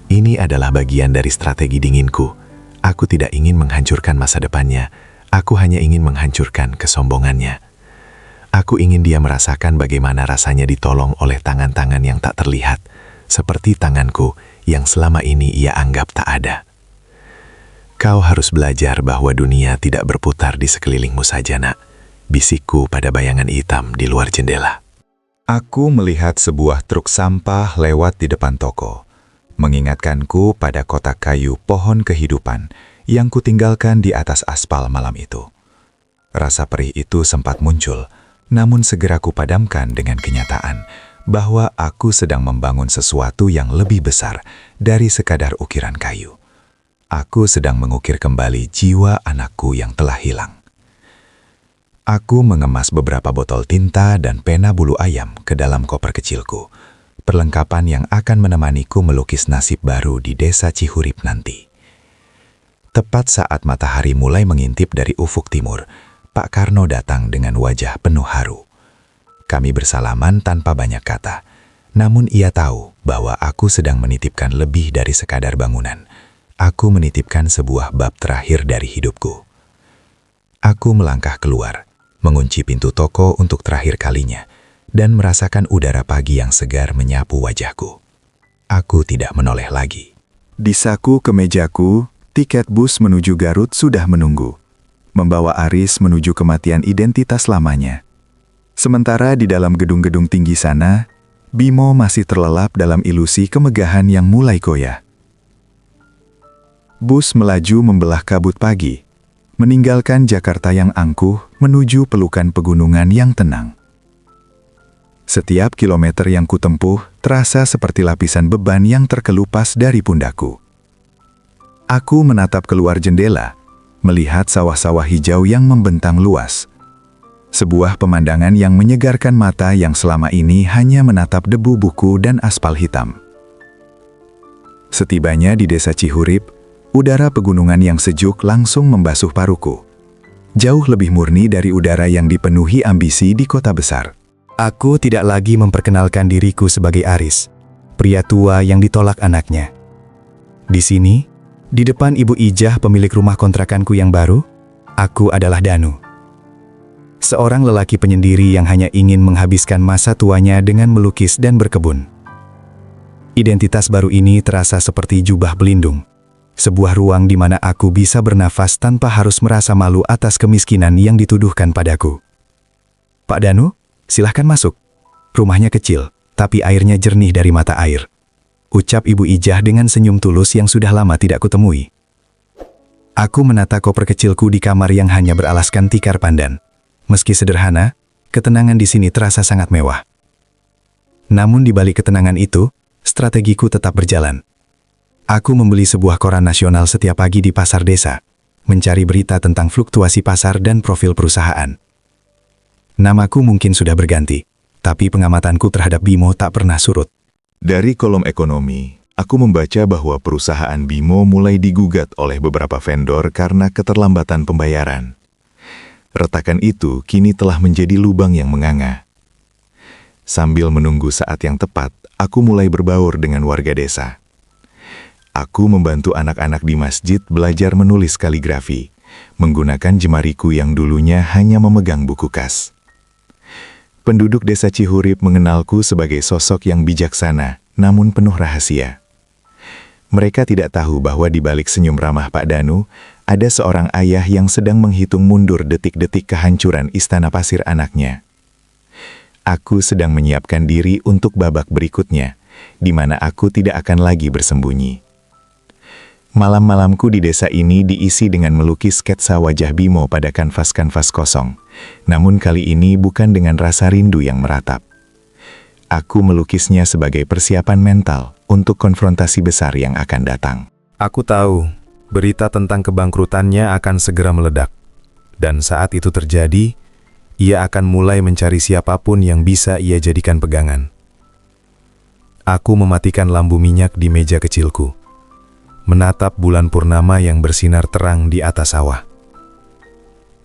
Ini adalah bagian dari strategi dinginku. Aku tidak ingin menghancurkan masa depannya, aku hanya ingin menghancurkan kesombongannya. Aku ingin dia merasakan bagaimana rasanya ditolong oleh tangan-tangan yang tak terlihat, seperti tanganku yang selama ini ia anggap tak ada. Kau harus belajar bahwa dunia tidak berputar di sekelilingmu saja, nak. Bisikku pada bayangan hitam di luar jendela. Aku melihat sebuah truk sampah lewat di depan toko, mengingatkanku pada kotak kayu pohon kehidupan yang kutinggalkan di atas aspal malam itu. Rasa perih itu sempat muncul, namun segera kupadamkan dengan kenyataan bahwa aku sedang membangun sesuatu yang lebih besar dari sekadar ukiran kayu. Aku sedang mengukir kembali jiwa anakku yang telah hilang. Aku mengemas beberapa botol tinta dan pena bulu ayam ke dalam koper kecilku, perlengkapan yang akan menemaniku melukis nasib baru di desa Cihurip nanti. Tepat saat matahari mulai mengintip dari ufuk timur, Pak Karno datang dengan wajah penuh haru. Kami bersalaman tanpa banyak kata, namun ia tahu bahwa aku sedang menitipkan lebih dari sekadar bangunan. Aku menitipkan sebuah bab terakhir dari hidupku. Aku melangkah keluar, mengunci pintu toko untuk terakhir kalinya, dan merasakan udara pagi yang segar menyapu wajahku. Aku tidak menoleh lagi. Di saku kemejaku, tiket bus menuju Garut sudah menunggu, membawa Aris menuju kematian identitas lamanya. Sementara di dalam gedung-gedung tinggi sana, Bimo masih terlelap dalam ilusi kemegahan yang mulai goyah. Bus melaju membelah kabut pagi, meninggalkan Jakarta yang angkuh menuju pelukan pegunungan yang tenang. Setiap kilometer yang kutempuh terasa seperti lapisan beban yang terkelupas dari pundakku. Aku menatap keluar jendela, melihat sawah-sawah hijau yang membentang luas. Sebuah pemandangan yang menyegarkan mata yang selama ini hanya menatap debu buku dan aspal hitam. Setibanya di desa Cihurip, udara pegunungan yang sejuk langsung membasuh paruku. Jauh lebih murni dari udara yang dipenuhi ambisi di kota besar. Aku tidak lagi memperkenalkan diriku sebagai Aris, pria tua yang ditolak anaknya. Di sini, di depan Ibu Ijah pemilik rumah kontrakanku yang baru, aku adalah Danu. Seorang lelaki penyendiri yang hanya ingin menghabiskan masa tuanya dengan melukis dan berkebun. Identitas baru ini terasa seperti jubah pelindung. Sebuah ruang di mana aku bisa bernafas tanpa harus merasa malu atas kemiskinan yang dituduhkan padaku. Pak Danu, silahkan masuk. Rumahnya kecil, tapi airnya jernih dari mata air. Ucap Ibu Ijah dengan senyum tulus yang sudah lama tidak kutemui. Aku menata koper kecilku di kamar yang hanya beralaskan tikar pandan. Meski sederhana, ketenangan di sini terasa sangat mewah. Namun di balik ketenangan itu, strategiku tetap berjalan. Aku membeli sebuah koran nasional setiap pagi di pasar desa, mencari berita tentang fluktuasi pasar dan profil perusahaan. Namaku mungkin sudah berganti, tapi pengamatanku terhadap Bimo tak pernah surut. Dari kolom ekonomi, aku membaca bahwa perusahaan Bimo mulai digugat oleh beberapa vendor karena keterlambatan pembayaran. Retakan itu kini telah menjadi lubang yang menganga. Sambil menunggu saat yang tepat, aku mulai berbaur dengan warga desa. Aku membantu anak-anak di masjid belajar menulis kaligrafi, menggunakan jemariku yang dulunya hanya memegang buku kas. Penduduk desa Cihurip mengenalku sebagai sosok yang bijaksana, namun penuh rahasia. Mereka tidak tahu bahwa di balik senyum ramah Pak Danu, ada seorang ayah yang sedang menghitung mundur detik-detik kehancuran istana pasir anaknya. Aku sedang menyiapkan diri untuk babak berikutnya, di mana aku tidak akan lagi bersembunyi. Malam-malamku di desa ini diisi dengan melukis sketsa wajah Bimo pada kanvas-kanvas kosong. Namun kali ini bukan dengan rasa rindu yang meratap. Aku melukisnya sebagai persiapan mental untuk konfrontasi besar yang akan datang. Aku tahu, berita tentang kebangkrutannya akan segera meledak. Dan saat itu terjadi, ia akan mulai mencari siapapun yang bisa ia jadikan pegangan. Aku mematikan lampu minyak di meja kecilku, menatap bulan purnama yang bersinar terang di atas sawah.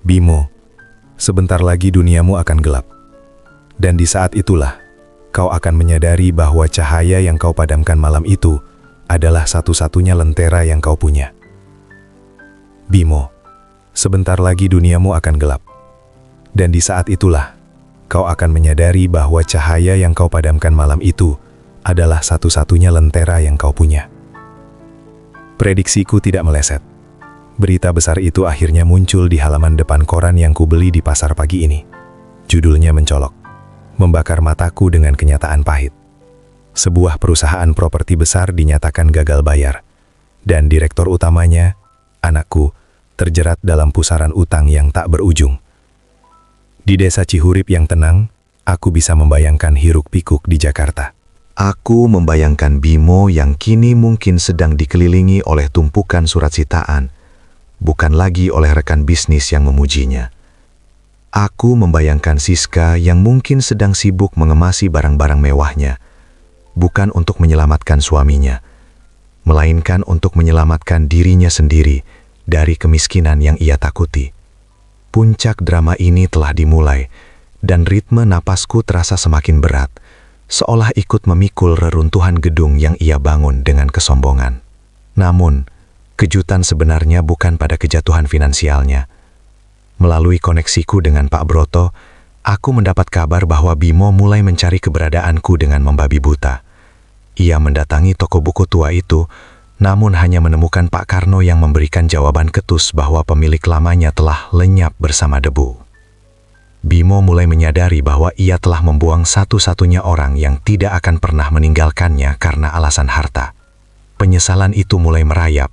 Bimo, sebentar lagi duniamu akan gelap. Dan di saat itulah, kau akan menyadari bahwa cahaya yang kau padamkan malam itu adalah satu-satunya lentera yang kau punya. Bimo, sebentar lagi duniamu akan gelap. Dan di saat itulah, kau akan menyadari bahwa cahaya yang kau padamkan malam itu adalah satu-satunya lentera yang kau punya. Prediksiku tidak meleset. Berita besar itu akhirnya muncul di halaman depan koran yang kubeli di pasar pagi ini. Judulnya mencolok, membakar mataku dengan kenyataan pahit. Sebuah perusahaan properti besar dinyatakan gagal bayar, dan direktur utamanya, anakku, terjerat dalam pusaran utang yang tak berujung. Di desa Cihurip yang tenang, aku bisa membayangkan hiruk-pikuk di Jakarta. Aku membayangkan Bimo yang kini mungkin sedang dikelilingi oleh tumpukan surat sitaan, bukan lagi oleh rekan bisnis yang memujinya. Aku membayangkan Siska yang mungkin sedang sibuk mengemasi barang-barang mewahnya, bukan untuk menyelamatkan suaminya, melainkan untuk menyelamatkan dirinya sendiri dari kemiskinan yang ia takuti. Puncak drama ini telah dimulai, dan ritme napasku terasa semakin berat, seolah ikut memikul reruntuhan gedung yang ia bangun dengan kesombongan. Namun, kejutan sebenarnya bukan pada kejatuhan finansialnya. Melalui koneksiku dengan Pak Broto, aku mendapat kabar bahwa Bimo mulai mencari keberadaanku dengan membabi buta. Ia mendatangi toko buku tua itu, namun hanya menemukan Pak Karno yang memberikan jawaban ketus bahwa pemilik lamanya telah lenyap bersama debu. Bimo mulai menyadari bahwa ia telah membuang satu-satunya orang yang tidak akan pernah meninggalkannya karena alasan harta. Penyesalan itu mulai merayap,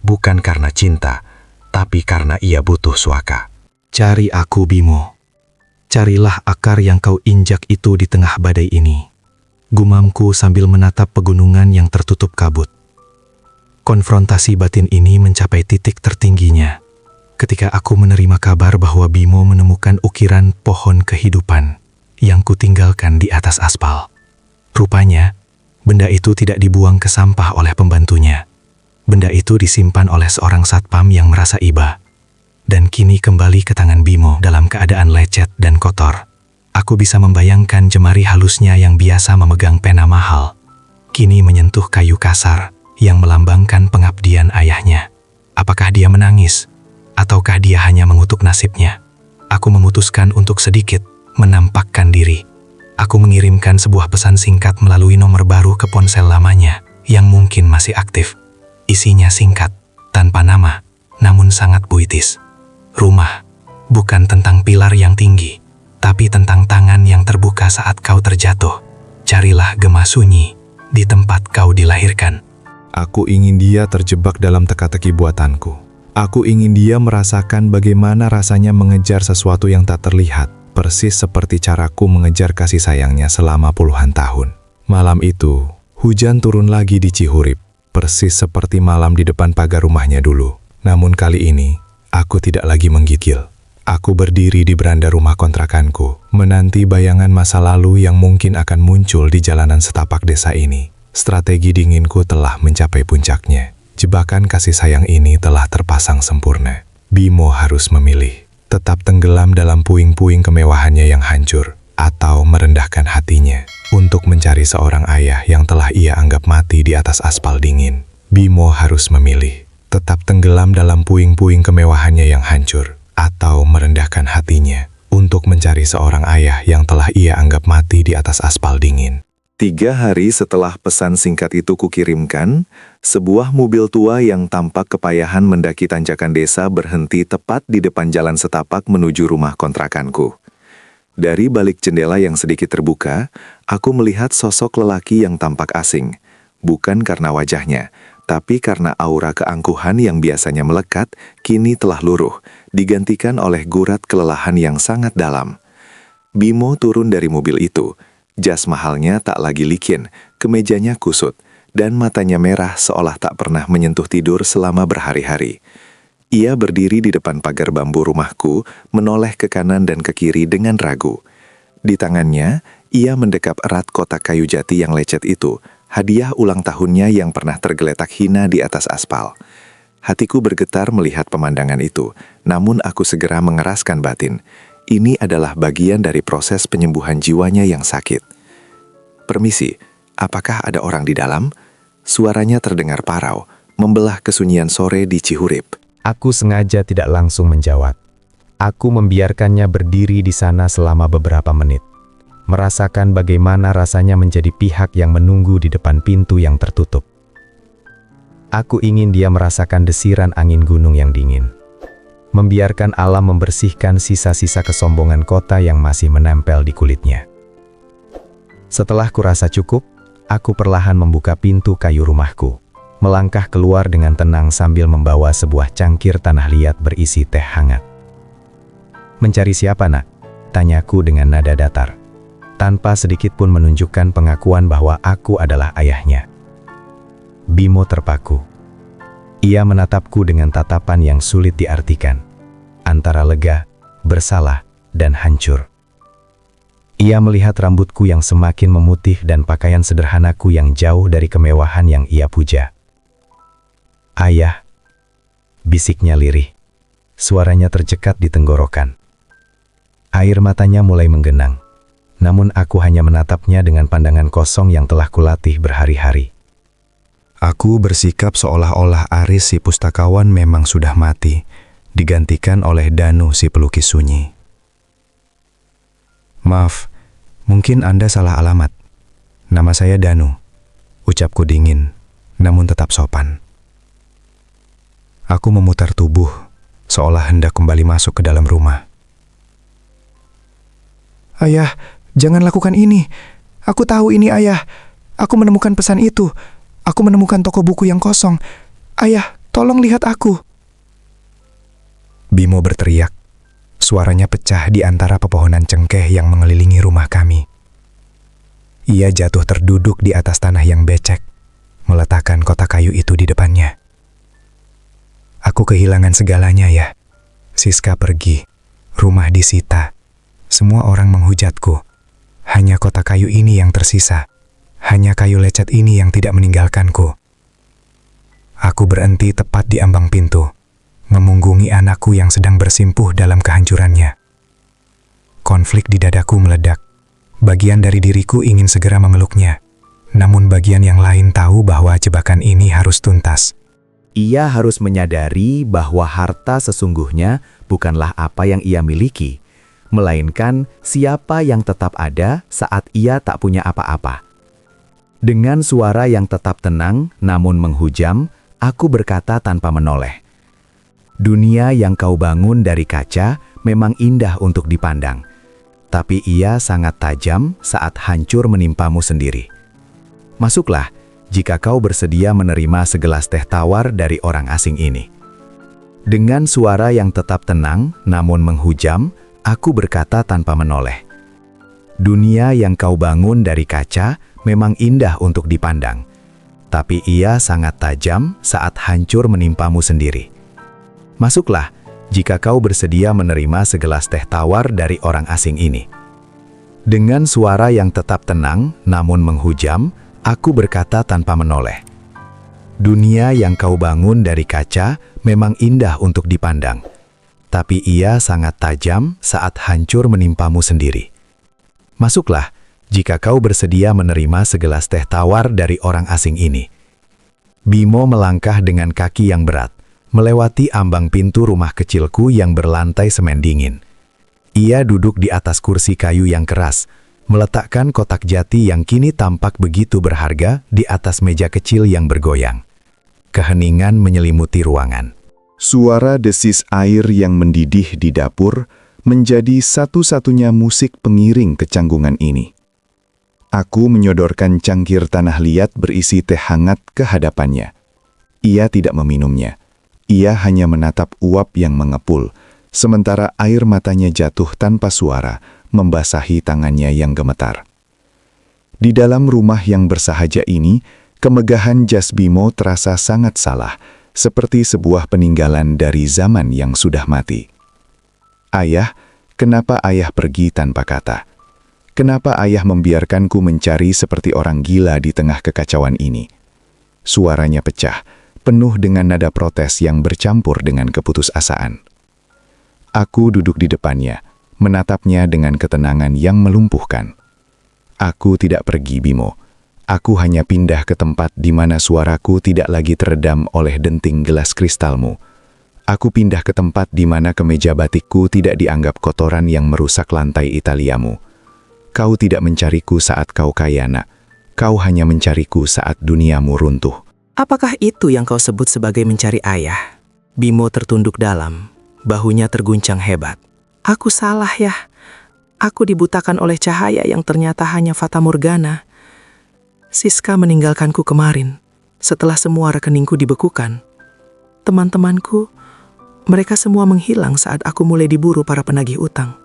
bukan karena cinta, tapi karena ia butuh suaka. Cari aku, Bimo. Carilah akar yang kau injak itu di tengah badai ini. Gumamku sambil menatap pegunungan yang tertutup kabut. Konfrontasi batin ini mencapai titik tertingginya ketika aku menerima kabar bahwa Bimo menemukan ukiran pohon kehidupan yang kutinggalkan di atas aspal. Rupanya, benda itu tidak dibuang ke sampah oleh pembantunya. Benda itu disimpan oleh seorang satpam yang merasa iba, dan kini kembali ke tangan Bimo dalam keadaan lecet dan kotor. Aku bisa membayangkan jemari halusnya yang biasa memegang pena mahal, kini menyentuh kayu kasar yang melambangkan pengabdian ayahnya. Apakah dia menangis? Ataukah dia hanya mengutuk nasibnya? Aku memutuskan untuk sedikit menampakkan diri. Aku mengirimkan sebuah pesan singkat melalui nomor baru ke ponsel lamanya yang mungkin masih aktif. Isinya singkat, tanpa nama, namun sangat puitis. Rumah, bukan tentang pilar yang tinggi, tapi tentang tangan yang terbuka saat kau terjatuh. Carilah gema sunyi di tempat kau dilahirkan. Aku ingin dia terjebak dalam teka-teki buatanku. Aku ingin dia merasakan bagaimana rasanya mengejar sesuatu yang tak terlihat, persis seperti caraku mengejar kasih sayangnya selama puluhan tahun. Malam itu, hujan turun lagi di Cihurip, persis seperti malam di depan pagar rumahnya dulu. Namun kali ini, aku tidak lagi menggigil. Aku berdiri di beranda rumah kontrakanku, menanti bayangan masa lalu yang mungkin akan muncul di jalanan setapak desa ini. Strategi dinginku telah mencapai puncaknya. Jebakan kasih sayang ini telah terpasang sempurna. Bimo harus memilih. Tetap tenggelam dalam puing-puing kemewahannya yang hancur, atau merendahkan hatinya untuk mencari seorang ayah yang telah ia anggap mati di atas aspal dingin. Bimo harus memilih. Tetap tenggelam dalam puing-puing kemewahannya yang hancur, atau merendahkan hatinya untuk mencari seorang ayah yang telah ia anggap mati di atas aspal dingin. 3 hari setelah pesan singkat itu kukirimkan, sebuah mobil tua yang tampak kepayahan mendaki tanjakan desa berhenti tepat di depan jalan setapak menuju rumah kontrakanku. Dari balik jendela yang sedikit terbuka, aku melihat sosok lelaki yang tampak asing. Bukan karena wajahnya, tapi karena aura keangkuhan yang biasanya melekat, kini telah luruh, digantikan oleh gurat kelelahan yang sangat dalam. Bimo turun dari mobil itu. Jas mahalnya tak lagi licin, kemejanya kusut, dan matanya merah seolah tak pernah menyentuh tidur selama berhari-hari. Ia berdiri di depan pagar bambu rumahku, menoleh ke kanan dan ke kiri dengan ragu. Di tangannya, ia mendekap erat kotak kayu jati yang lecet itu, hadiah ulang tahunnya yang pernah tergeletak hina di atas aspal. Hatiku bergetar melihat pemandangan itu, namun aku segera mengeraskan batin. Ini adalah bagian dari proses penyembuhan jiwanya yang sakit. Permisi, apakah ada orang di dalam? Suaranya terdengar parau, membelah kesunyian sore di Cihurip. Aku sengaja tidak langsung menjawab. Aku membiarkannya berdiri di sana selama beberapa menit. Merasakan bagaimana rasanya menjadi pihak yang menunggu di depan pintu yang tertutup. Aku ingin dia merasakan desiran angin gunung yang dingin. Membiarkan alam membersihkan sisa-sisa kesombongan kota yang masih menempel di kulitnya. Setelah kurasa cukup, aku perlahan membuka pintu kayu rumahku. Melangkah keluar dengan tenang sambil membawa sebuah cangkir tanah liat berisi teh hangat. "Mencari siapa, nak?" tanyaku dengan nada datar, tanpa sedikit pun menunjukkan pengakuan bahwa aku adalah ayahnya. Bimo terpaku. Ia menatapku dengan tatapan yang sulit diartikan, antara lega, bersalah, dan hancur. Ia melihat rambutku yang semakin memutih dan pakaian sederhanaku yang jauh dari kemewahan yang ia puja. "Ayah," bisiknya lirih. Suaranya tercekat di tenggorokan. Air matanya mulai menggenang. Namun aku hanya menatapnya dengan pandangan kosong yang telah kulatih berhari-hari. Aku bersikap seolah-olah Aris si pustakawan memang sudah mati, digantikan oleh Danu si pelukis sunyi. "Maaf, mungkin Anda salah alamat. Nama saya Danu," ucapku dingin, namun tetap sopan. Aku memutar tubuh, seolah hendak kembali masuk ke dalam rumah. "Ayah, jangan lakukan ini. Aku tahu ini ayah. Aku menemukan pesan itu. Aku menemukan toko buku yang kosong. Ayah, tolong lihat aku." Bimo berteriak. Suaranya pecah di antara pepohonan cengkeh yang mengelilingi rumah kami. Ia jatuh terduduk di atas tanah yang becek, meletakkan kotak kayu itu di depannya. "Aku kehilangan segalanya ya. Siska pergi, rumah disita. Semua orang menghujatku. Hanya kotak kayu ini yang tersisa. Hanya kayu lecet ini yang tidak meninggalkanku." Aku berhenti tepat di ambang pintu, memunggungi anakku yang sedang bersimpuh dalam kehancurannya. Konflik di dadaku meledak. Bagian dari diriku ingin segera memeluknya, namun bagian yang lain tahu bahwa jebakan ini harus tuntas. Ia harus menyadari bahwa harta sesungguhnya bukanlah apa yang ia miliki, melainkan siapa yang tetap ada saat ia tak punya apa-apa. Dengan suara yang tetap tenang namun menghujam, aku berkata tanpa menoleh, "Dunia yang kau bangun dari kaca memang indah untuk dipandang, tapi ia sangat tajam saat hancur menimpamu sendiri. Masuklah jika kau bersedia menerima segelas teh tawar dari orang asing ini." Dengan suara yang tetap tenang namun menghujam, aku berkata tanpa menoleh, "Dunia yang kau bangun dari kaca memang indah untuk dipandang, tapi ia sangat tajam saat hancur menimpamu sendiri. Masuklah jika kau bersedia menerima segelas teh tawar dari orang asing ini." Dengan suara yang tetap tenang namun menghujam, Aku berkata tanpa menoleh. Dunia yang kau bangun dari kaca memang indah untuk dipandang, tapi ia sangat tajam saat hancur menimpamu sendiri. Masuklah, jika kau bersedia menerima segelas teh tawar dari orang asing ini. Bimo melangkah dengan kaki yang berat, melewati ambang pintu rumah kecilku yang berlantai semen dingin. Ia duduk di atas kursi kayu yang keras, meletakkan kotak jati yang kini tampak begitu berharga di atas meja kecil yang bergoyang. Keheningan menyelimuti ruangan. Suara desis air yang mendidih di dapur menjadi satu-satunya musik pengiring kecanggungan ini. Aku menyodorkan cangkir tanah liat berisi teh hangat ke hadapannya. Ia tidak meminumnya. Ia hanya menatap uap yang mengepul, sementara air matanya jatuh tanpa suara, membasahi tangannya yang gemetar. Di dalam rumah yang bersahaja ini, kemegahan jas Bimo terasa sangat salah, seperti sebuah peninggalan dari zaman yang sudah mati. Ayah, kenapa ayah pergi tanpa kata? Kenapa ayah membiarkanku mencari seperti orang gila di tengah kekacauan ini? Suaranya pecah, penuh dengan nada protes yang bercampur dengan keputusasaan. Aku duduk di depannya, menatapnya dengan ketenangan yang melumpuhkan. Aku tidak pergi, Bimo. Aku hanya pindah ke tempat di mana suaraku tidak lagi teredam oleh denting gelas kristalmu. Aku pindah ke tempat di mana kemeja batikku tidak dianggap kotoran yang merusak lantai Italiamu. Kau tidak mencariku saat kau kaya, nak. Kau hanya mencariku saat duniamu runtuh. Apakah itu yang kau sebut sebagai mencari ayah? Bimo tertunduk dalam, bahunya terguncang hebat. Aku salah ya. Aku dibutakan oleh cahaya yang ternyata hanya fata morgana. Siska meninggalkanku kemarin, setelah semua rekeningku dibekukan. Teman-temanku, mereka semua menghilang saat aku mulai diburu para penagih utang.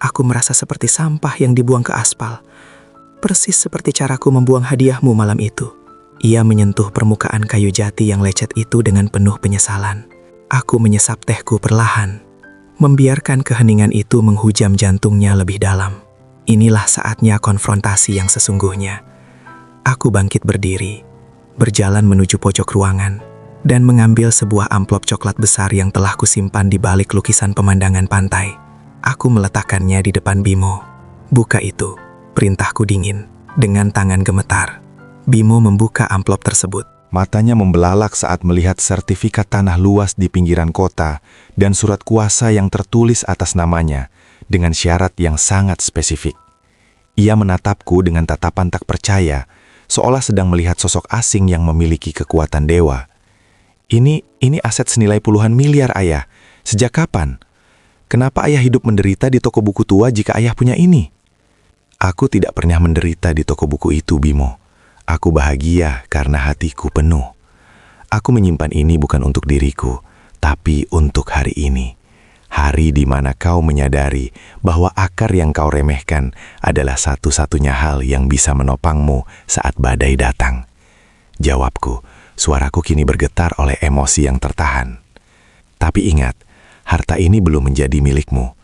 Aku merasa seperti sampah yang dibuang ke aspal, persis seperti caraku membuang hadiahmu malam itu. Ia menyentuh permukaan kayu jati yang lecet itu dengan penuh penyesalan. Aku menyesap tehku perlahan, membiarkan keheningan itu menghujam jantungnya lebih dalam. Inilah saatnya konfrontasi yang sesungguhnya. Aku bangkit berdiri, berjalan menuju pojok ruangan, dan mengambil sebuah amplop coklat besar yang telah kusimpan di balik lukisan pemandangan pantai. Aku meletakkannya di depan Bimo. Buka itu, perintahku dingin, dengan tangan gemetar. Bimo membuka amplop tersebut. Matanya membelalak saat melihat sertifikat tanah luas di pinggiran kota dan surat kuasa yang tertulis atas namanya dengan syarat yang sangat spesifik. Ia menatapku dengan tatapan tak percaya, seolah sedang melihat sosok asing yang memiliki kekuatan dewa. Ini aset senilai puluhan miliar, ayah. Sejak kapan? Kenapa ayah hidup menderita di toko buku tua jika ayah punya ini? Aku tidak pernah menderita di toko buku itu, Bimo. Aku bahagia karena hatiku penuh. Aku menyimpan ini bukan untuk diriku, tapi untuk hari ini. Hari di mana kau menyadari bahwa akar yang kau remehkan adalah satu-satunya hal yang bisa menopangmu saat badai datang. Jawabku, suaraku kini bergetar oleh emosi yang tertahan. Tapi ingat, harta ini belum menjadi milikmu.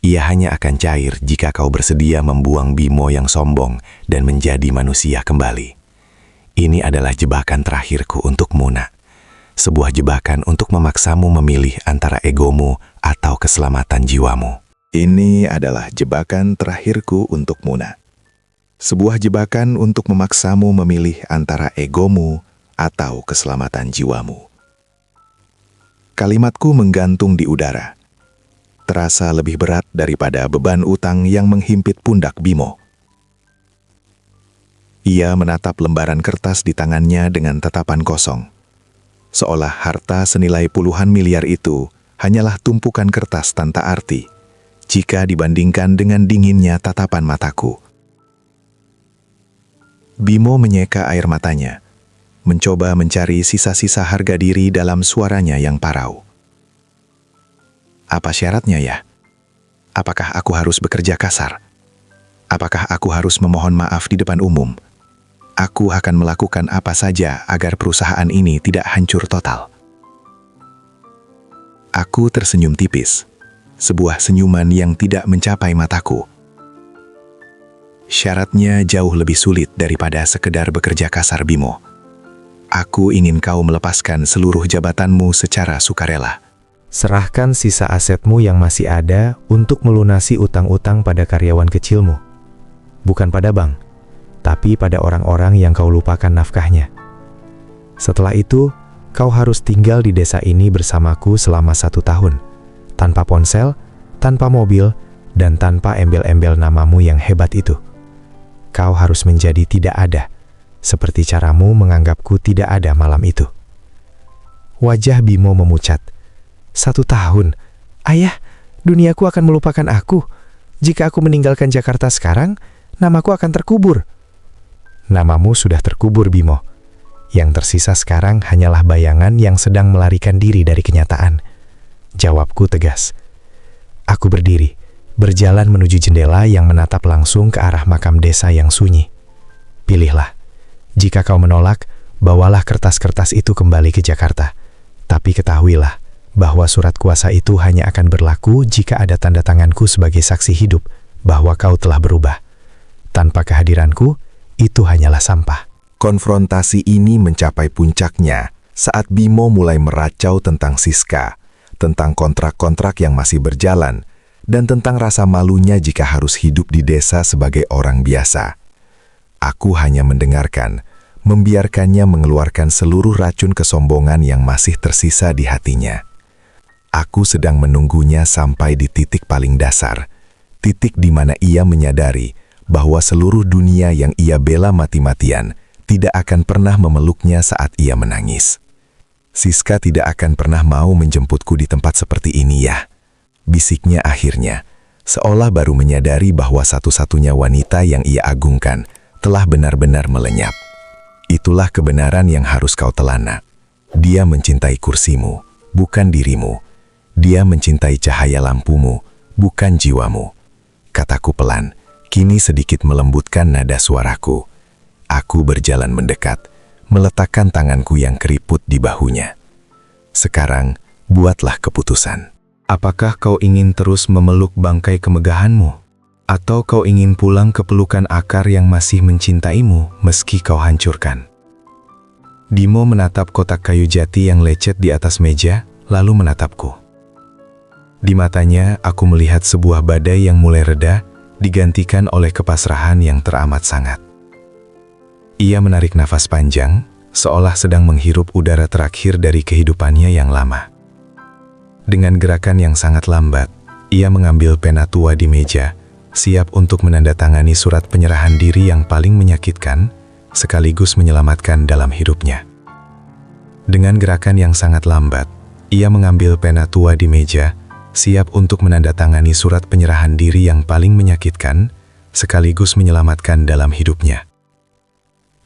Ia hanya akan cair jika kau bersedia membuang Bimo yang sombong dan menjadi manusia kembali. Ini adalah jebakan terakhirku untukmu, nak. Sebuah jebakan untuk memaksamu memilih antara egomu atau keselamatan jiwamu. Ini adalah jebakan terakhirku untukmu, nak. Sebuah jebakan untuk memaksamu memilih antara egomu atau keselamatan jiwamu. Kalimatku menggantung di udara. Terasa lebih berat daripada beban utang yang menghimpit pundak Bimo. Ia menatap lembaran kertas di tangannya dengan tatapan kosong. Seolah harta senilai puluhan miliar itu hanyalah tumpukan kertas tanpa arti, jika dibandingkan dengan dinginnya tatapan mataku. Bimo menyeka air matanya, mencoba mencari sisa-sisa harga diri dalam suaranya yang parau. Apa syaratnya ya? Apakah aku harus bekerja kasar? Apakah aku harus memohon maaf di depan umum? Aku akan melakukan apa saja agar perusahaan ini tidak hancur total. Aku tersenyum tipis, sebuah senyuman yang tidak mencapai mataku. Syaratnya jauh lebih sulit daripada sekedar bekerja kasar, Bimo. Aku ingin kau melepaskan seluruh jabatanmu secara sukarela. Serahkan sisa asetmu yang masih ada untuk melunasi utang-utang pada karyawan kecilmu. Bukan pada bank, tapi pada orang-orang yang kau lupakan nafkahnya. Setelah itu, kau harus tinggal di desa ini bersamaku selama 1 tahun, tanpa ponsel, tanpa mobil, dan tanpa embel-embel namamu yang hebat itu. Kau harus menjadi tidak ada, seperti caramu menganggapku tidak ada malam itu. Wajah Bimo memucat. 1 tahun? Ayah, duniaku akan melupakan aku. Jika aku meninggalkan Jakarta sekarang, namaku akan terkubur. Namamu sudah terkubur, Bimo. Yang tersisa sekarang hanyalah bayangan yang sedang melarikan diri dari kenyataan. Jawabku tegas. Aku berdiri, berjalan menuju jendela yang menatap langsung ke arah makam desa yang sunyi. Pilihlah. Jika kau menolak, bawalah kertas-kertas itu kembali ke Jakarta. Tapi ketahuilah bahwa surat kuasa itu hanya akan berlaku jika ada tanda tanganku sebagai saksi hidup bahwa kau telah berubah. Tanpa kehadiranku, itu hanyalah sampah. Konfrontasi ini mencapai puncaknya saat Bimo mulai meracau tentang Siska, tentang kontrak-kontrak yang masih berjalan, dan tentang rasa malunya jika harus hidup di desa sebagai orang biasa. Aku hanya mendengarkan, membiarkannya mengeluarkan seluruh racun kesombongan yang masih tersisa di hatinya. Aku sedang menunggunya sampai di titik paling dasar, titik di mana ia menyadari bahwa seluruh dunia yang ia bela mati-matian tidak akan pernah memeluknya saat ia menangis. Siska tidak akan pernah mau menjemputku di tempat seperti ini ya, bisiknya akhirnya, seolah baru menyadari bahwa satu-satunya wanita yang ia agungkan telah benar-benar melenyap. Itulah kebenaran yang harus kau telana. Dia mencintai kursimu, bukan dirimu. Dia mencintai cahaya lampumu, bukan jiwamu. Kataku pelan, kini sedikit melembutkan nada suaraku. Aku berjalan mendekat, meletakkan tanganku yang keriput di bahunya. Sekarang, buatlah keputusan. Apakah kau ingin terus memeluk bangkai kemegahanmu? Atau kau ingin pulang ke pelukan akar yang masih mencintaimu meski kau hancurkan? Bimo menatap kotak kayu jati yang lecet di atas meja, lalu menatapku. Di matanya, aku melihat sebuah badai yang mulai reda, digantikan oleh kepasrahan yang teramat sangat. Ia menarik nafas panjang, seolah sedang menghirup udara terakhir dari kehidupannya yang lama. Dengan gerakan yang sangat lambat, ia mengambil pena tua di meja, siap untuk menandatangani surat penyerahan diri yang paling menyakitkan, sekaligus menyelamatkan dalam hidupnya. Dengan gerakan yang sangat lambat, ia mengambil pena tua di meja, siap untuk menandatangani surat penyerahan diri yang paling menyakitkan, sekaligus menyelamatkan dalam hidupnya.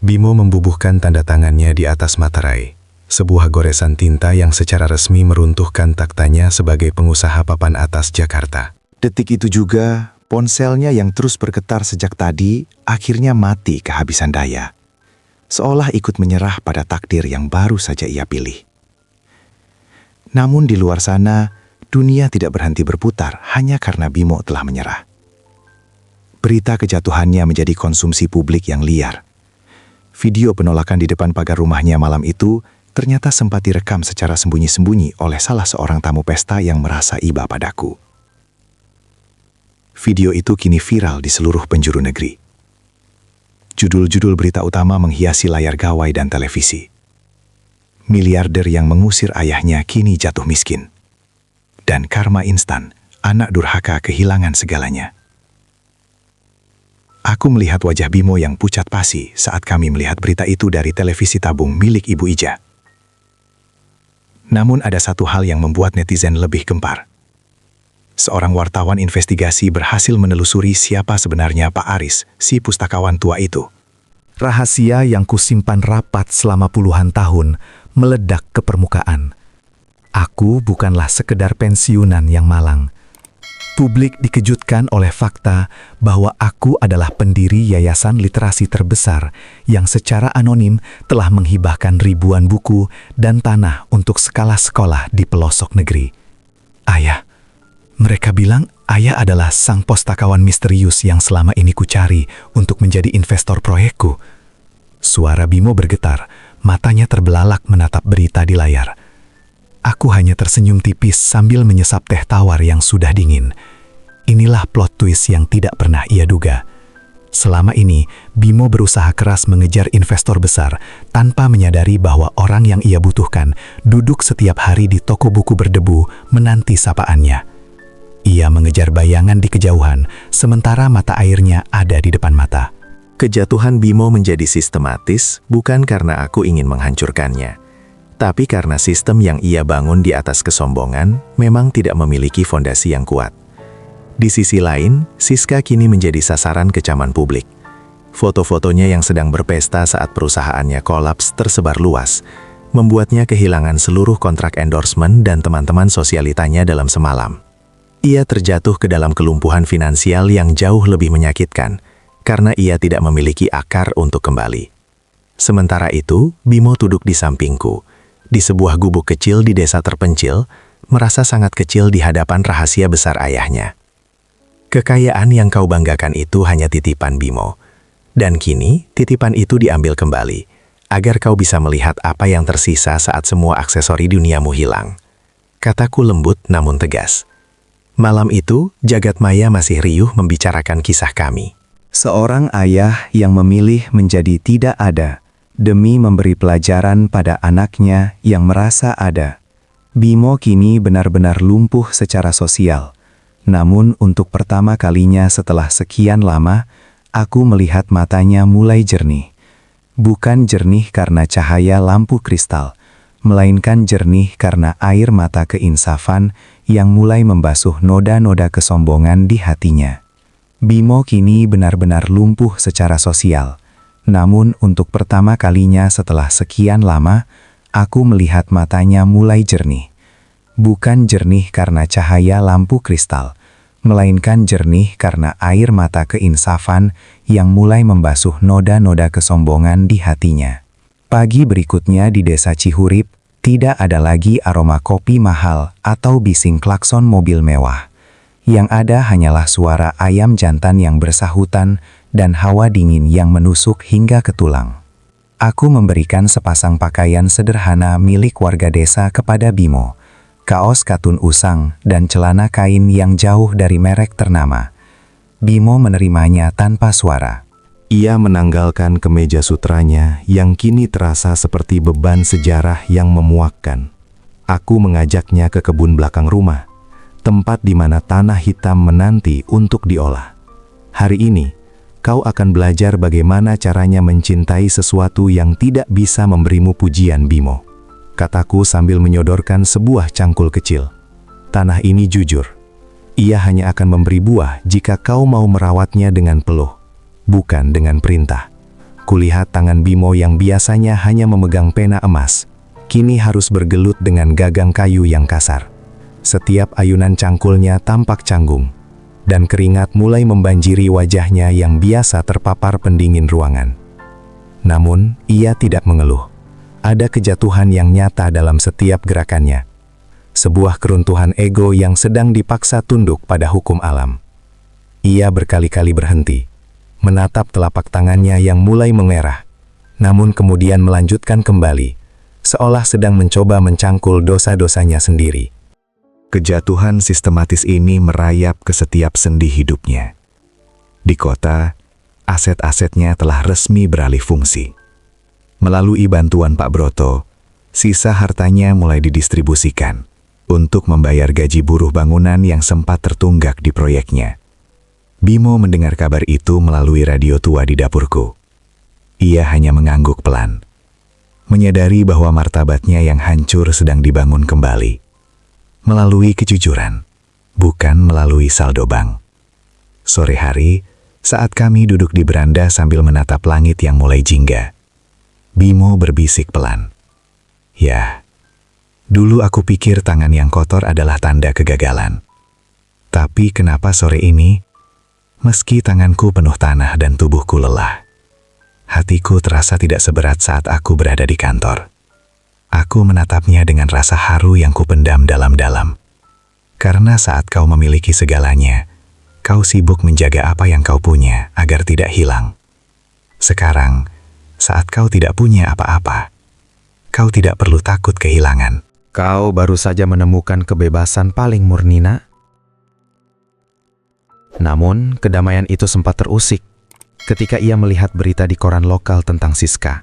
Bimo membubuhkan tanda tangannya di atas materai, sebuah goresan tinta yang secara resmi meruntuhkan taktanya sebagai pengusaha papan atas Jakarta. Detik itu juga, ponselnya yang terus bergetar sejak tadi akhirnya mati kehabisan daya. Seolah ikut menyerah pada takdir yang baru saja ia pilih. Namun di luar sana, dunia tidak berhenti berputar hanya karena Bimo telah menyerah. Berita kejatuhannya menjadi konsumsi publik yang liar. Video penolakan di depan pagar rumahnya malam itu ternyata sempat direkam secara sembunyi-sembunyi oleh salah seorang tamu pesta yang merasa iba padaku. Video itu kini viral di seluruh penjuru negeri. Judul-judul berita utama menghiasi layar gawai dan televisi. Miliarder yang mengusir ayahnya kini jatuh miskin. Dan karma instan, anak durhaka kehilangan segalanya. Aku melihat wajah Bimo yang pucat pasi saat kami melihat berita itu dari televisi tabung milik Ibu Ija. Namun ada satu hal yang membuat netizen lebih gempar. Seorang wartawan investigasi berhasil menelusuri siapa sebenarnya Pak Aris, si pustakawan tua itu. Rahasia yang kusimpan rapat selama puluhan tahun meledak ke permukaan. Aku bukanlah sekedar pensiunan yang malang. Publik dikejutkan oleh fakta bahwa aku adalah pendiri yayasan literasi terbesar yang secara anonim telah menghibahkan ribuan buku dan tanah untuk skala sekolah di pelosok negeri. Ayah, mereka bilang Ayah adalah sang pustakawan misterius yang selama ini kucari untuk menjadi investor proyekku. Suara Bimo bergetar, matanya terbelalak menatap berita di layar. Aku hanya tersenyum tipis sambil menyesap teh tawar yang sudah dingin. Inilah plot twist yang tidak pernah ia duga. Selama ini, Bimo berusaha keras mengejar investor besar tanpa menyadari bahwa orang yang ia butuhkan duduk setiap hari di toko buku berdebu menanti sapaannya. Ia mengejar bayangan di kejauhan, sementara mata airnya ada di depan mata. Kejatuhan Bimo menjadi sistematis bukan karena aku ingin menghancurkannya, tapi karena sistem yang ia bangun di atas kesombongan memang tidak memiliki fondasi yang kuat. Di sisi lain, Siska kini menjadi sasaran kecaman publik. Foto-fotonya yang sedang berpesta saat perusahaannya kolaps tersebar luas, membuatnya kehilangan seluruh kontrak endorsement dan teman-teman sosialitanya dalam semalam. Ia terjatuh ke dalam kelumpuhan finansial yang jauh lebih menyakitkan, karena ia tidak memiliki akar untuk kembali. Sementara itu, Bimo duduk di sampingku, di sebuah gubuk kecil di desa terpencil, merasa sangat kecil di hadapan rahasia besar ayahnya. Kekayaan yang kau banggakan itu hanya titipan Bimo, dan kini titipan itu diambil kembali, agar kau bisa melihat apa yang tersisa saat semua aksesori duniamu hilang. Kataku lembut namun tegas. Malam itu, jagat maya masih riuh membicarakan kisah kami. Seorang ayah yang memilih menjadi tidak ada demi memberi pelajaran pada anaknya yang merasa ada. Bimo kini benar-benar lumpuh secara sosial. Namun untuk pertama kalinya setelah sekian lama, aku melihat matanya mulai jernih. Bukan jernih karena cahaya lampu kristal, melainkan jernih karena air mata keinsafan yang mulai membasuh noda-noda kesombongan di hatinya. Bimo kini benar-benar lumpuh secara sosial. Namun untuk pertama kalinya setelah sekian lama, aku melihat matanya mulai jernih. Bukan jernih karena cahaya lampu kristal, melainkan jernih karena air mata keinsafan yang mulai membasuh noda-noda kesombongan di hatinya. Pagi berikutnya di desa Cihurip, tidak ada lagi aroma kopi mahal atau bising klakson mobil mewah. Yang ada hanyalah suara ayam jantan yang bersahutan dan hawa dingin yang menusuk hingga ke tulang. Aku memberikan sepasang pakaian sederhana milik warga desa kepada Bimo, kaos katun usang dan celana kain yang jauh dari merek ternama. Bimo menerimanya tanpa suara. Ia menanggalkan kemeja sutranya yang kini terasa seperti beban sejarah yang memuakkan. Aku mengajaknya ke kebun belakang rumah, tempat di mana tanah hitam menanti untuk diolah. Hari ini, kau akan belajar bagaimana caranya mencintai sesuatu yang tidak bisa memberimu pujian, Bimo. Kataku sambil menyodorkan sebuah cangkul kecil. Tanah ini jujur. Ia hanya akan memberi buah jika kau mau merawatnya dengan peluh, bukan dengan perintah. Kulihat tangan Bimo yang biasanya hanya memegang pena emas, kini harus bergelut dengan gagang kayu yang kasar. Setiap ayunan cangkulnya tampak canggung, dan keringat mulai membanjiri wajahnya yang biasa terpapar pendingin ruangan. Namun, ia tidak mengeluh. Ada kejatuhan yang nyata dalam setiap gerakannya. Sebuah keruntuhan ego yang sedang dipaksa tunduk pada hukum alam. Ia berkali-kali berhenti, menatap telapak tangannya yang mulai memerah, namun kemudian melanjutkan kembali, seolah sedang mencoba mencangkul dosa-dosanya sendiri. Kejatuhan sistematis ini merayap ke setiap sendi hidupnya. Di kota, aset-asetnya telah resmi beralih fungsi. Melalui bantuan Pak Broto, sisa hartanya mulai didistribusikan untuk membayar gaji buruh bangunan yang sempat tertunggak di proyeknya. Bimo mendengar kabar itu melalui radio tua di dapurku. Ia hanya mengangguk pelan, menyadari bahwa martabatnya yang hancur sedang dibangun kembali. Melalui kejujuran, bukan melalui saldo bank. Sore hari, saat kami duduk di beranda sambil menatap langit yang mulai jingga, Bimo berbisik pelan. Ya, dulu aku pikir tangan yang kotor adalah tanda kegagalan. Tapi kenapa sore ini, meski tanganku penuh tanah dan tubuhku lelah, hatiku terasa tidak seberat saat aku berada di kantor. Aku menatapnya dengan rasa haru yang kupendam dalam-dalam. Karena saat kau memiliki segalanya, kau sibuk menjaga apa yang kau punya agar tidak hilang. Sekarang, saat kau tidak punya apa-apa, kau tidak perlu takut kehilangan. Kau baru saja menemukan kebebasan paling murni, Nak. Namun, kedamaian itu sempat terusik ketika ia melihat berita di koran lokal tentang Siska.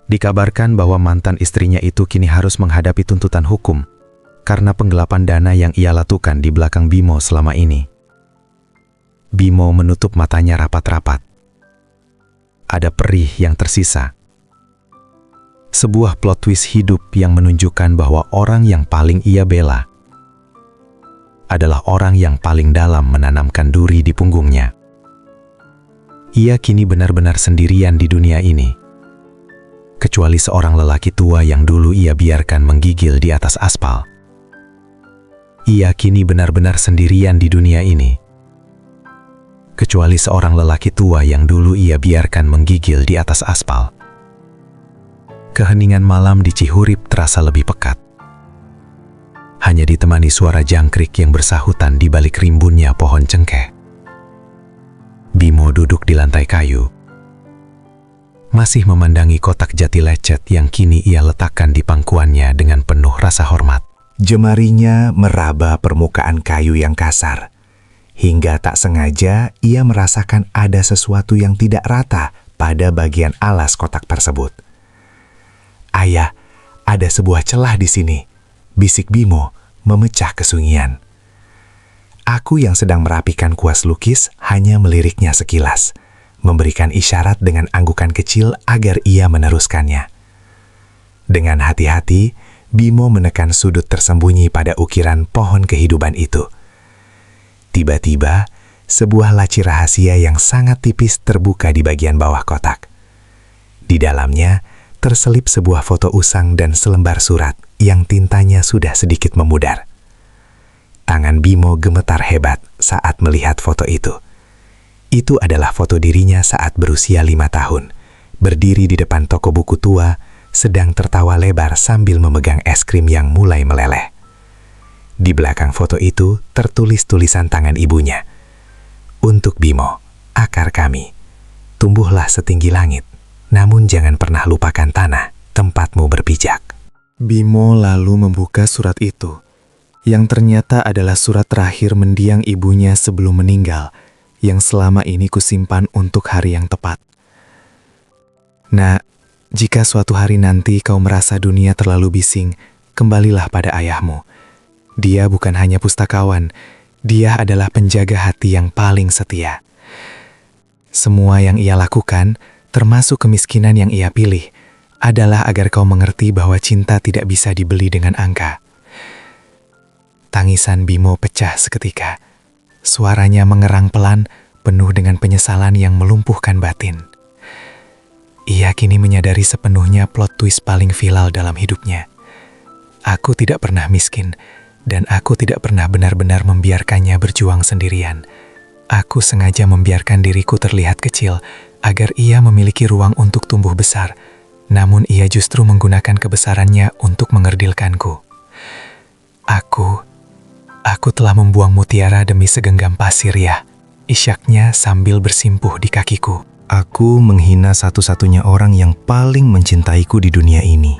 Dikabarkan bahwa mantan istrinya itu kini harus menghadapi tuntutan hukum karena penggelapan dana yang ia lakukan di belakang Bimo selama ini. Bimo menutup matanya rapat-rapat. Ada perih yang tersisa. Sebuah plot twist hidup yang menunjukkan bahwa orang yang paling ia bela adalah orang yang paling dalam menanamkan duri di punggungnya. Ia kini benar-benar sendirian di dunia ini, kecuali seorang lelaki tua yang dulu ia biarkan menggigil di atas aspal. Ia kini benar-benar sendirian di dunia ini, kecuali seorang lelaki tua yang dulu ia biarkan menggigil di atas aspal. Keheningan malam di Cihurip terasa lebih pekat. Hanya ditemani suara jangkrik yang bersahutan di balik rimbunnya pohon cengkeh. Bimo duduk di lantai kayu, masih memandangi kotak jati lecet yang kini ia letakkan di pangkuannya dengan penuh rasa hormat. Jemarinya meraba permukaan kayu yang kasar, hingga tak sengaja ia merasakan ada sesuatu yang tidak rata pada bagian alas kotak tersebut. "Ayah, ada sebuah celah di sini," bisik Bimo memecah kesunyian. Aku yang sedang merapikan kuas lukis hanya meliriknya sekilas, memberikan isyarat dengan anggukan kecil agar ia meneruskannya. Dengan hati-hati, Bimo menekan sudut tersembunyi pada ukiran pohon kehidupan itu. Tiba-tiba, sebuah laci rahasia yang sangat tipis terbuka di bagian bawah kotak. Di dalamnya, terselip sebuah foto usang dan selembar surat yang tintanya sudah sedikit memudar. Tangan Bimo gemetar hebat saat melihat foto itu. Itu adalah foto dirinya saat berusia 5 tahun, berdiri di depan toko buku tua, sedang tertawa lebar sambil memegang es krim yang mulai meleleh. Di belakang foto itu tertulis tulisan tangan ibunya. "Untuk Bimo, akar kami, tumbuhlah setinggi langit, namun jangan pernah lupakan tanah, tempatmu berpijak." Bimo lalu membuka surat itu, yang ternyata adalah surat terakhir mendiang ibunya sebelum meninggal, yang selama ini kusimpan untuk hari yang tepat. "Nak, jika suatu hari nanti kau merasa dunia terlalu bising, kembalilah pada ayahmu. Dia bukan hanya pustakawan, dia adalah penjaga hati yang paling setia. Semua yang ia lakukan, termasuk kemiskinan yang ia pilih, adalah agar kau mengerti bahwa cinta tidak bisa dibeli dengan angka." Tangisan Bimo pecah seketika. Suaranya mengerang pelan, penuh dengan penyesalan yang melumpuhkan batin. Ia kini menyadari sepenuhnya plot twist paling viral dalam hidupnya. Aku tidak pernah miskin, dan aku tidak pernah benar-benar membiarkannya berjuang sendirian. Aku sengaja membiarkan diriku terlihat kecil, agar ia memiliki ruang untuk tumbuh besar, namun ia justru menggunakan kebesarannya untuk mengerdilkanku. Aku telah membuang mutiara demi segenggam pasir ya, isyaknya sambil bersimpuh di kakiku. Aku menghina satu-satunya orang yang paling mencintaiku di dunia ini.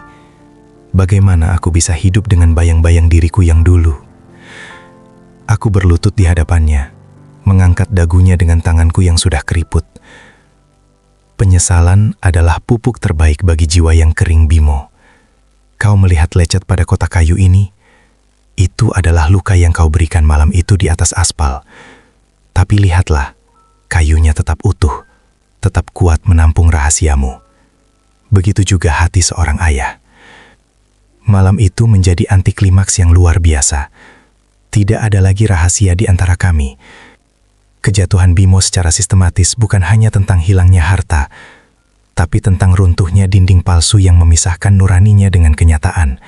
Bagaimana aku bisa hidup dengan bayang-bayang diriku yang dulu? Aku berlutut di hadapannya, mengangkat dagunya dengan tanganku yang sudah keriput. Penyesalan adalah pupuk terbaik bagi jiwa yang kering, Bimo. Kau melihat lecet pada kotak kayu ini? Itu adalah luka yang kau berikan malam itu di atas aspal. Tapi lihatlah, kayunya tetap utuh, tetap kuat menampung rahasiamu. Begitu juga hati seorang ayah. Malam itu menjadi anti klimaks yang luar biasa. Tidak ada lagi rahasia di antara kami. Kejatuhan Bimo secara sistematis bukan hanya tentang hilangnya harta, tapi tentang runtuhnya dinding palsu yang memisahkan nuraninya dengan kenyataan.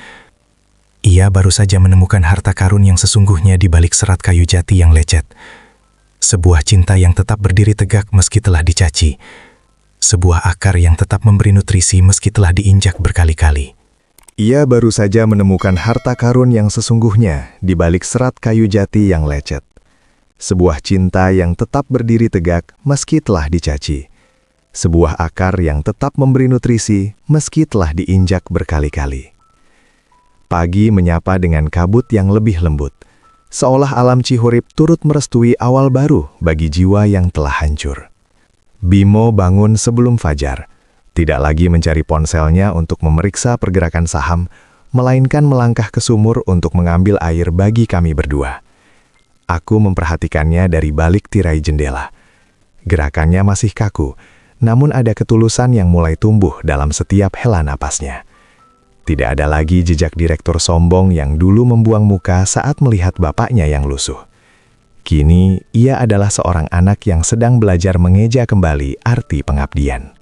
Ia baru saja menemukan harta karun yang sesungguhnya di balik serat kayu jati yang lecet. Sebuah cinta yang tetap berdiri tegak meski telah dicaci. Sebuah akar yang tetap memberi nutrisi meski telah diinjak berkali-kali. Ia baru saja menemukan harta karun yang sesungguhnya di balik serat kayu jati yang lecet. Sebuah cinta yang tetap berdiri tegak meski telah dicaci. Sebuah akar yang tetap memberi nutrisi meski telah diinjak berkali-kali. Pagi menyapa dengan kabut yang lebih lembut, seolah alam Cihurip turut merestui awal baru bagi jiwa yang telah hancur. Bimo bangun sebelum fajar, tidak lagi mencari ponselnya untuk memeriksa pergerakan saham, melainkan melangkah ke sumur untuk mengambil air bagi kami berdua. Aku memperhatikannya dari balik tirai jendela. Gerakannya masih kaku, namun ada ketulusan yang mulai tumbuh dalam setiap hela napasnya. Tidak ada lagi jejak direktur sombong yang dulu membuang muka saat melihat bapaknya yang lusuh. Kini, ia adalah seorang anak yang sedang belajar mengeja kembali arti pengabdian.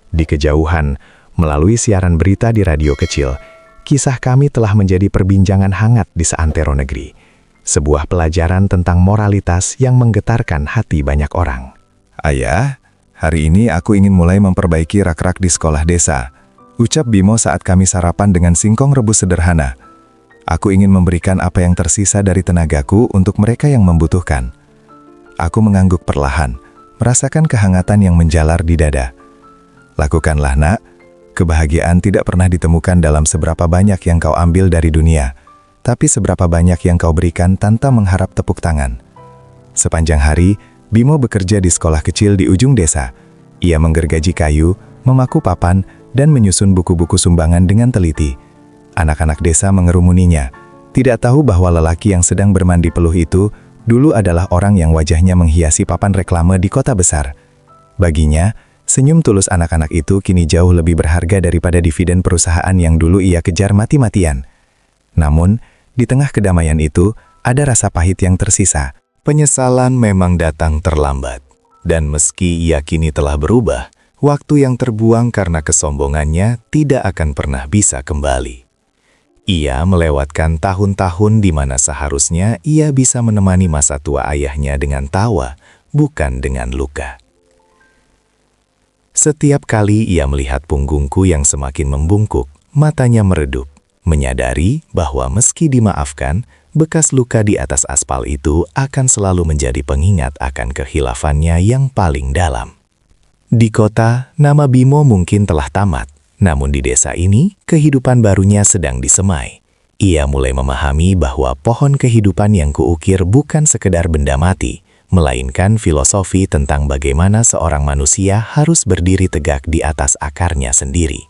Di kejauhan, melalui siaran berita di radio kecil, kisah kami telah menjadi perbincangan hangat di seantero negeri. Sebuah pelajaran tentang moralitas yang menggetarkan hati banyak orang. Ayah, hari ini aku ingin mulai memperbaiki rak-rak di sekolah desa. Ucap Bimo saat kami sarapan dengan singkong rebus sederhana. Aku ingin memberikan apa yang tersisa dari tenagaku untuk mereka yang membutuhkan. Aku mengangguk perlahan, merasakan kehangatan yang menjalar di dada. Lakukanlah, nak. Kebahagiaan tidak pernah ditemukan dalam seberapa banyak yang kau ambil dari dunia, tapi seberapa banyak yang kau berikan tanpa mengharap tepuk tangan. Sepanjang hari, Bimo bekerja di sekolah kecil di ujung desa. Ia menggergaji kayu, memaku papan, dan menyusun buku-buku sumbangan dengan teliti. Anak-anak desa mengerumuninya, tidak tahu bahwa lelaki yang sedang bermandi peluh itu dulu adalah orang yang wajahnya menghiasi papan reklame di kota besar. Baginya, senyum tulus anak-anak itu kini jauh lebih berharga daripada dividen perusahaan yang dulu ia kejar mati-matian. Namun, di tengah kedamaian itu, ada rasa pahit yang tersisa. Penyesalan memang datang terlambat. Dan meski ia kini telah berubah, waktu yang terbuang karena kesombongannya tidak akan pernah bisa kembali. Ia melewatkan tahun-tahun di mana seharusnya ia bisa menemani masa tua ayahnya dengan tawa, bukan dengan luka. Setiap kali ia melihat punggungku yang semakin membungkuk, matanya meredup, menyadari bahwa meski dimaafkan, bekas luka di atas aspal itu akan selalu menjadi pengingat akan kehilafannya yang paling dalam. Di kota, nama Bimo mungkin telah tamat, namun di desa ini, kehidupan barunya sedang disemai. Ia mulai memahami bahwa pohon kehidupan yang kuukir bukan sekedar benda mati, melainkan filosofi tentang bagaimana seorang manusia harus berdiri tegak di atas akarnya sendiri.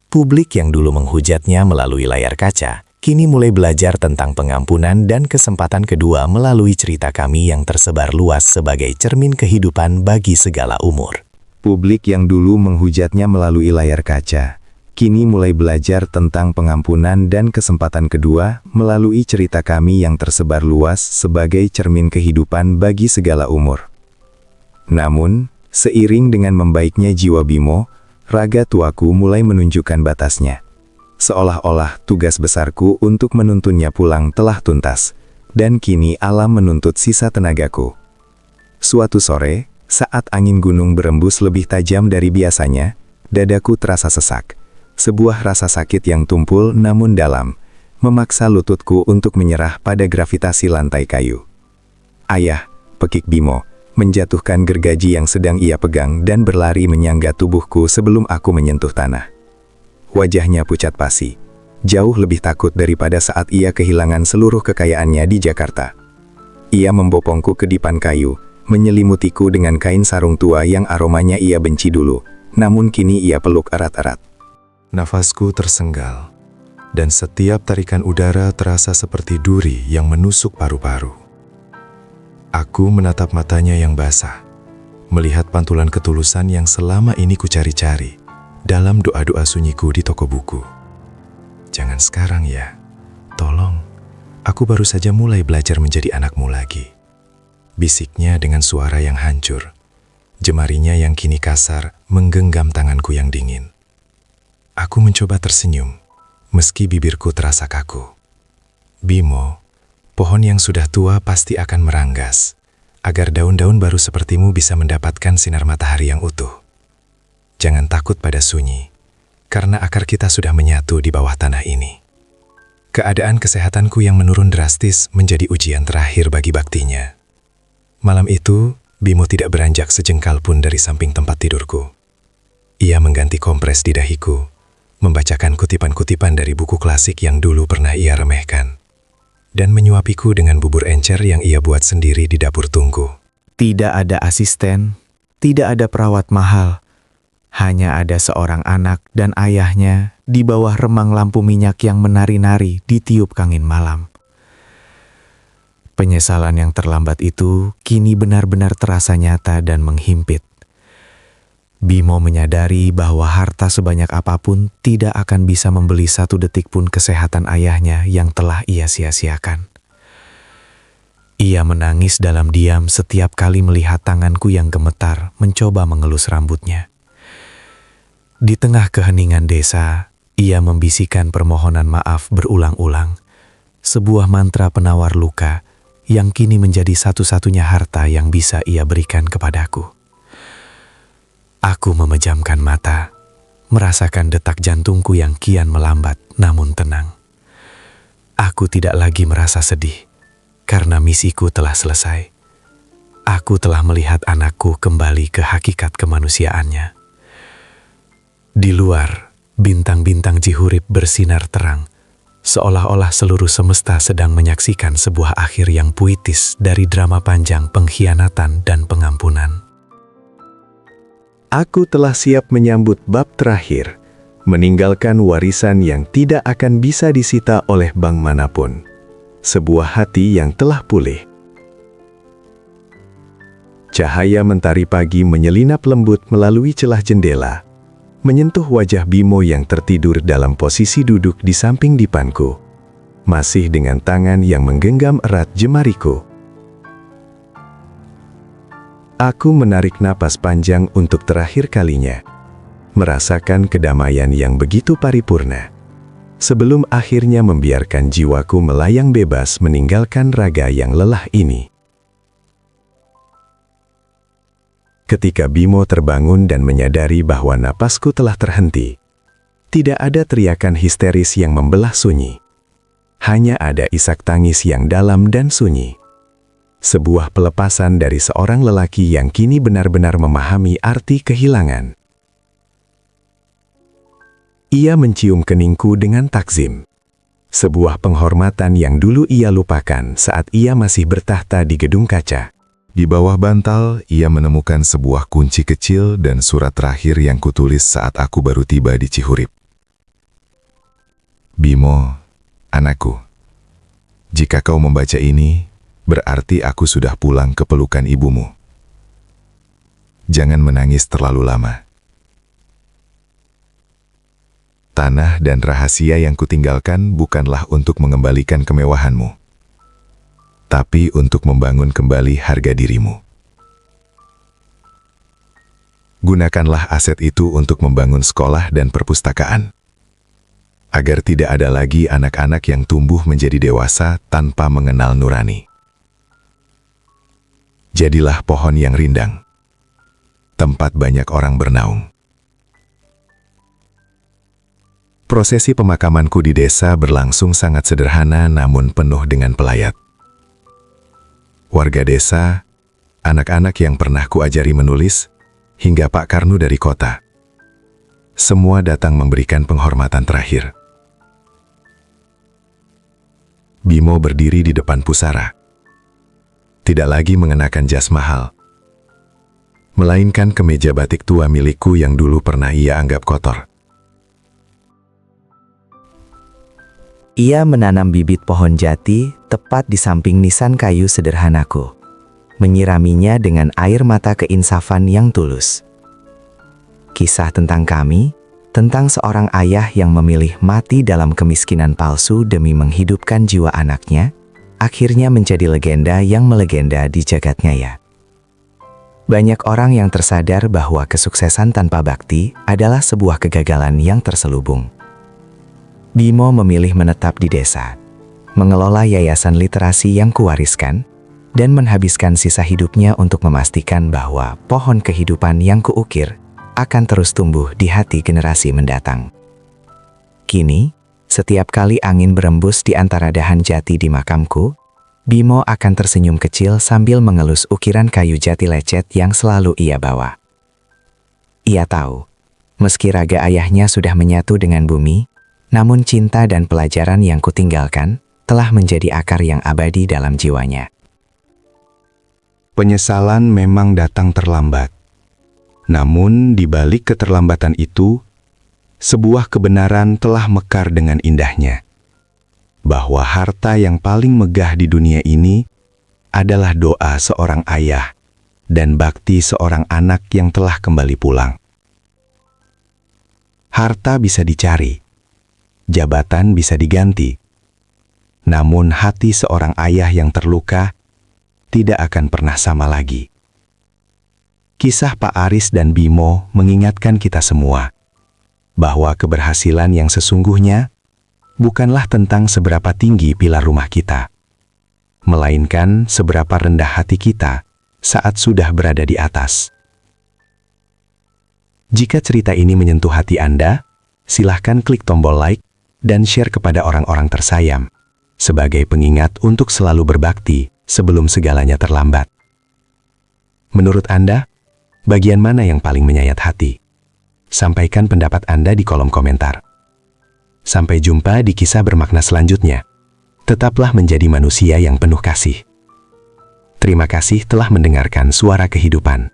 Publik yang dulu menghujatnya melalui layar kaca, kini mulai belajar tentang pengampunan dan kesempatan kedua melalui cerita kami yang tersebar luas sebagai cermin kehidupan bagi segala umur. Publik yang dulu menghujatnya melalui layar kaca, kini mulai belajar tentang pengampunan dan kesempatan kedua melalui cerita kami yang tersebar luas sebagai cermin kehidupan bagi segala umur. Namun, seiring dengan membaiknya jiwa Bimo, raga tuaku mulai menunjukkan batasnya. Seolah-olah tugas besarku untuk menuntunnya pulang telah tuntas, dan kini alam menuntut sisa tenagaku. Suatu sore, saat angin gunung berembus lebih tajam dari biasanya, dadaku terasa sesak. Sebuah rasa sakit yang tumpul namun dalam, memaksa lututku untuk menyerah pada gravitasi lantai kayu. Ayah, pekik Bimo, menjatuhkan gergaji yang sedang ia pegang dan berlari menyangga tubuhku sebelum aku menyentuh tanah. Wajahnya pucat pasi, jauh lebih takut daripada saat ia kehilangan seluruh kekayaannya di Jakarta. Ia membopongku ke dipan kayu, menyelimutiku dengan kain sarung tua yang aromanya ia benci dulu, namun kini ia peluk erat-erat. Nafasku tersenggal, dan setiap tarikan udara terasa seperti duri yang menusuk paru-paru. Aku menatap matanya yang basah, melihat pantulan ketulusan yang selama ini kucari-cari dalam doa-doa sunyiku di toko buku. Jangan sekarang ya, tolong. Aku baru saja mulai belajar menjadi anakmu lagi. Bisiknya dengan suara yang hancur. Jemarinya yang kini kasar menggenggam tanganku yang dingin. Aku mencoba tersenyum, meski bibirku terasa kaku. Bimo, pohon yang sudah tua pasti akan meranggas, agar daun-daun baru sepertimu bisa mendapatkan sinar matahari yang utuh. Jangan takut pada sunyi. karena akar kita sudah menyatu di bawah tanah ini. Keadaan kesehatanku yang menurun drastis menjadi ujian terakhir bagi baktinya. Malam itu, Bimo tidak beranjak sejengkal pun dari samping tempat tidurku. Ia mengganti kompres di dahiku, membacakan kutipan-kutipan dari buku klasik yang dulu pernah ia remehkan, dan menyuapiku dengan bubur encer yang ia buat sendiri di dapur tungku. Tidak ada asisten, tidak ada perawat mahal. Hanya ada seorang anak dan ayahnya di bawah remang lampu minyak yang menari-nari ditiup angin malam. Penyesalan yang terlambat itu kini benar-benar terasa nyata dan menghimpit. Bimo menyadari bahwa harta sebanyak apapun tidak akan bisa membeli satu detik pun kesehatan ayahnya yang telah ia sia-siakan. Ia menangis dalam diam setiap kali melihat tanganku yang gemetar mencoba mengelus rambutnya. Di tengah keheningan desa, ia membisikkan permohonan maaf berulang-ulang, sebuah mantra penawar luka yang kini menjadi satu-satunya harta yang bisa ia berikan kepadaku. Aku memejamkan mata, merasakan detak jantungku yang kian melambat namun tenang. Aku tidak lagi merasa sedih, karena misiku telah selesai. Aku telah melihat anakku kembali ke hakikat kemanusiaannya. Di luar, bintang-bintang Jihurip bersinar terang, seolah-olah seluruh semesta sedang menyaksikan sebuah akhir yang puitis dari drama panjang pengkhianatan dan pengampunan. Aku telah siap menyambut bab terakhir, meninggalkan warisan yang tidak akan bisa disita oleh bank manapun. Sebuah hati yang telah pulih. Cahaya mentari pagi menyelinap lembut melalui celah jendela, menyentuh wajah Bimo yang tertidur dalam posisi duduk di samping dipanku, masih dengan tangan yang menggenggam erat jemariku. Aku menarik napas panjang untuk terakhir kalinya, merasakan kedamaian yang begitu paripurna, sebelum akhirnya membiarkan jiwaku melayang bebas meninggalkan raga yang lelah ini. Ketika Bimo terbangun dan menyadari bahwa napasku telah terhenti, tidak ada teriakan histeris yang membelah sunyi. Hanya ada isak tangis yang dalam dan sunyi. Sebuah pelepasan dari seorang lelaki yang kini benar-benar memahami arti kehilangan. Ia mencium keningku dengan takzim. Sebuah penghormatan yang dulu ia lupakan saat ia masih bertahta di gedung kaca. Di bawah bantal, ia menemukan sebuah kunci kecil dan surat terakhir yang kutulis saat aku baru tiba di Cihurip. Bimo, anakku, jika kau membaca ini, berarti aku sudah pulang ke pelukan ibumu. Jangan menangis terlalu lama. Tanah dan rahasia yang kutinggalkan bukanlah untuk mengembalikan kemewahanmu, tapi untuk membangun kembali harga dirimu. Gunakanlah aset itu untuk membangun sekolah dan perpustakaan, agar tidak ada lagi anak-anak yang tumbuh menjadi dewasa tanpa mengenal nurani. Jadilah pohon yang rindang, tempat banyak orang bernaung. Prosesi pemakamanku di desa berlangsung sangat sederhana namun penuh dengan pelayat. Warga desa, anak-anak yang pernah kuajari menulis, hingga Pak Karnu dari kota. Semua datang memberikan penghormatan terakhir. Bimo berdiri di depan pusara. Tidak lagi mengenakan jas mahal, melainkan kemeja batik tua milikku yang dulu pernah ia anggap kotor. Ia menanam bibit pohon jati tepat di samping nisan kayu sederhanaku, menyiraminya dengan air mata keinsafan yang tulus. Kisah tentang kami, tentang seorang ayah yang memilih mati dalam kemiskinan palsu demi menghidupkan jiwa anaknya, akhirnya menjadi legenda yang melegenda di jagat nyaya. Banyak orang yang tersadar bahwa kesuksesan tanpa bakti adalah sebuah kegagalan yang terselubung. Bimo memilih menetap di desa, mengelola yayasan literasi yang kuwariskan, dan menghabiskan sisa hidupnya untuk memastikan bahwa pohon kehidupan yang kuukir akan terus tumbuh di hati generasi mendatang. Kini, setiap kali angin berembus di antara dahan jati di makamku, Bimo akan tersenyum kecil sambil mengelus ukiran kayu jati lecet yang selalu ia bawa. Ia tahu, meski raga ayahnya sudah menyatu dengan bumi, namun cinta dan pelajaran yang kutinggalkan telah menjadi akar yang abadi dalam jiwanya. Penyesalan memang datang terlambat. Namun, di balik keterlambatan itu, sebuah kebenaran telah mekar dengan indahnya. Bahwa harta yang paling megah di dunia ini adalah doa seorang ayah dan bakti seorang anak yang telah kembali pulang. Harta bisa dicari, jabatan bisa diganti, namun hati seorang ayah yang terluka tidak akan pernah sama lagi. Kisah Pak Aris dan Bimo mengingatkan kita semua bahwa keberhasilan yang sesungguhnya bukanlah tentang seberapa tinggi pilar rumah kita, melainkan seberapa rendah hati kita saat sudah berada di atas. Jika cerita ini menyentuh hati Anda, silahkan klik tombol like dan share kepada orang-orang tersayang, sebagai pengingat untuk selalu berbakti sebelum segalanya terlambat. Menurut Anda, bagian mana yang paling menyayat hati? Sampaikan pendapat Anda di kolom komentar. Sampai jumpa di kisah bermakna selanjutnya. Tetaplah menjadi manusia yang penuh kasih. Terima kasih telah mendengarkan Suara Kehidupan.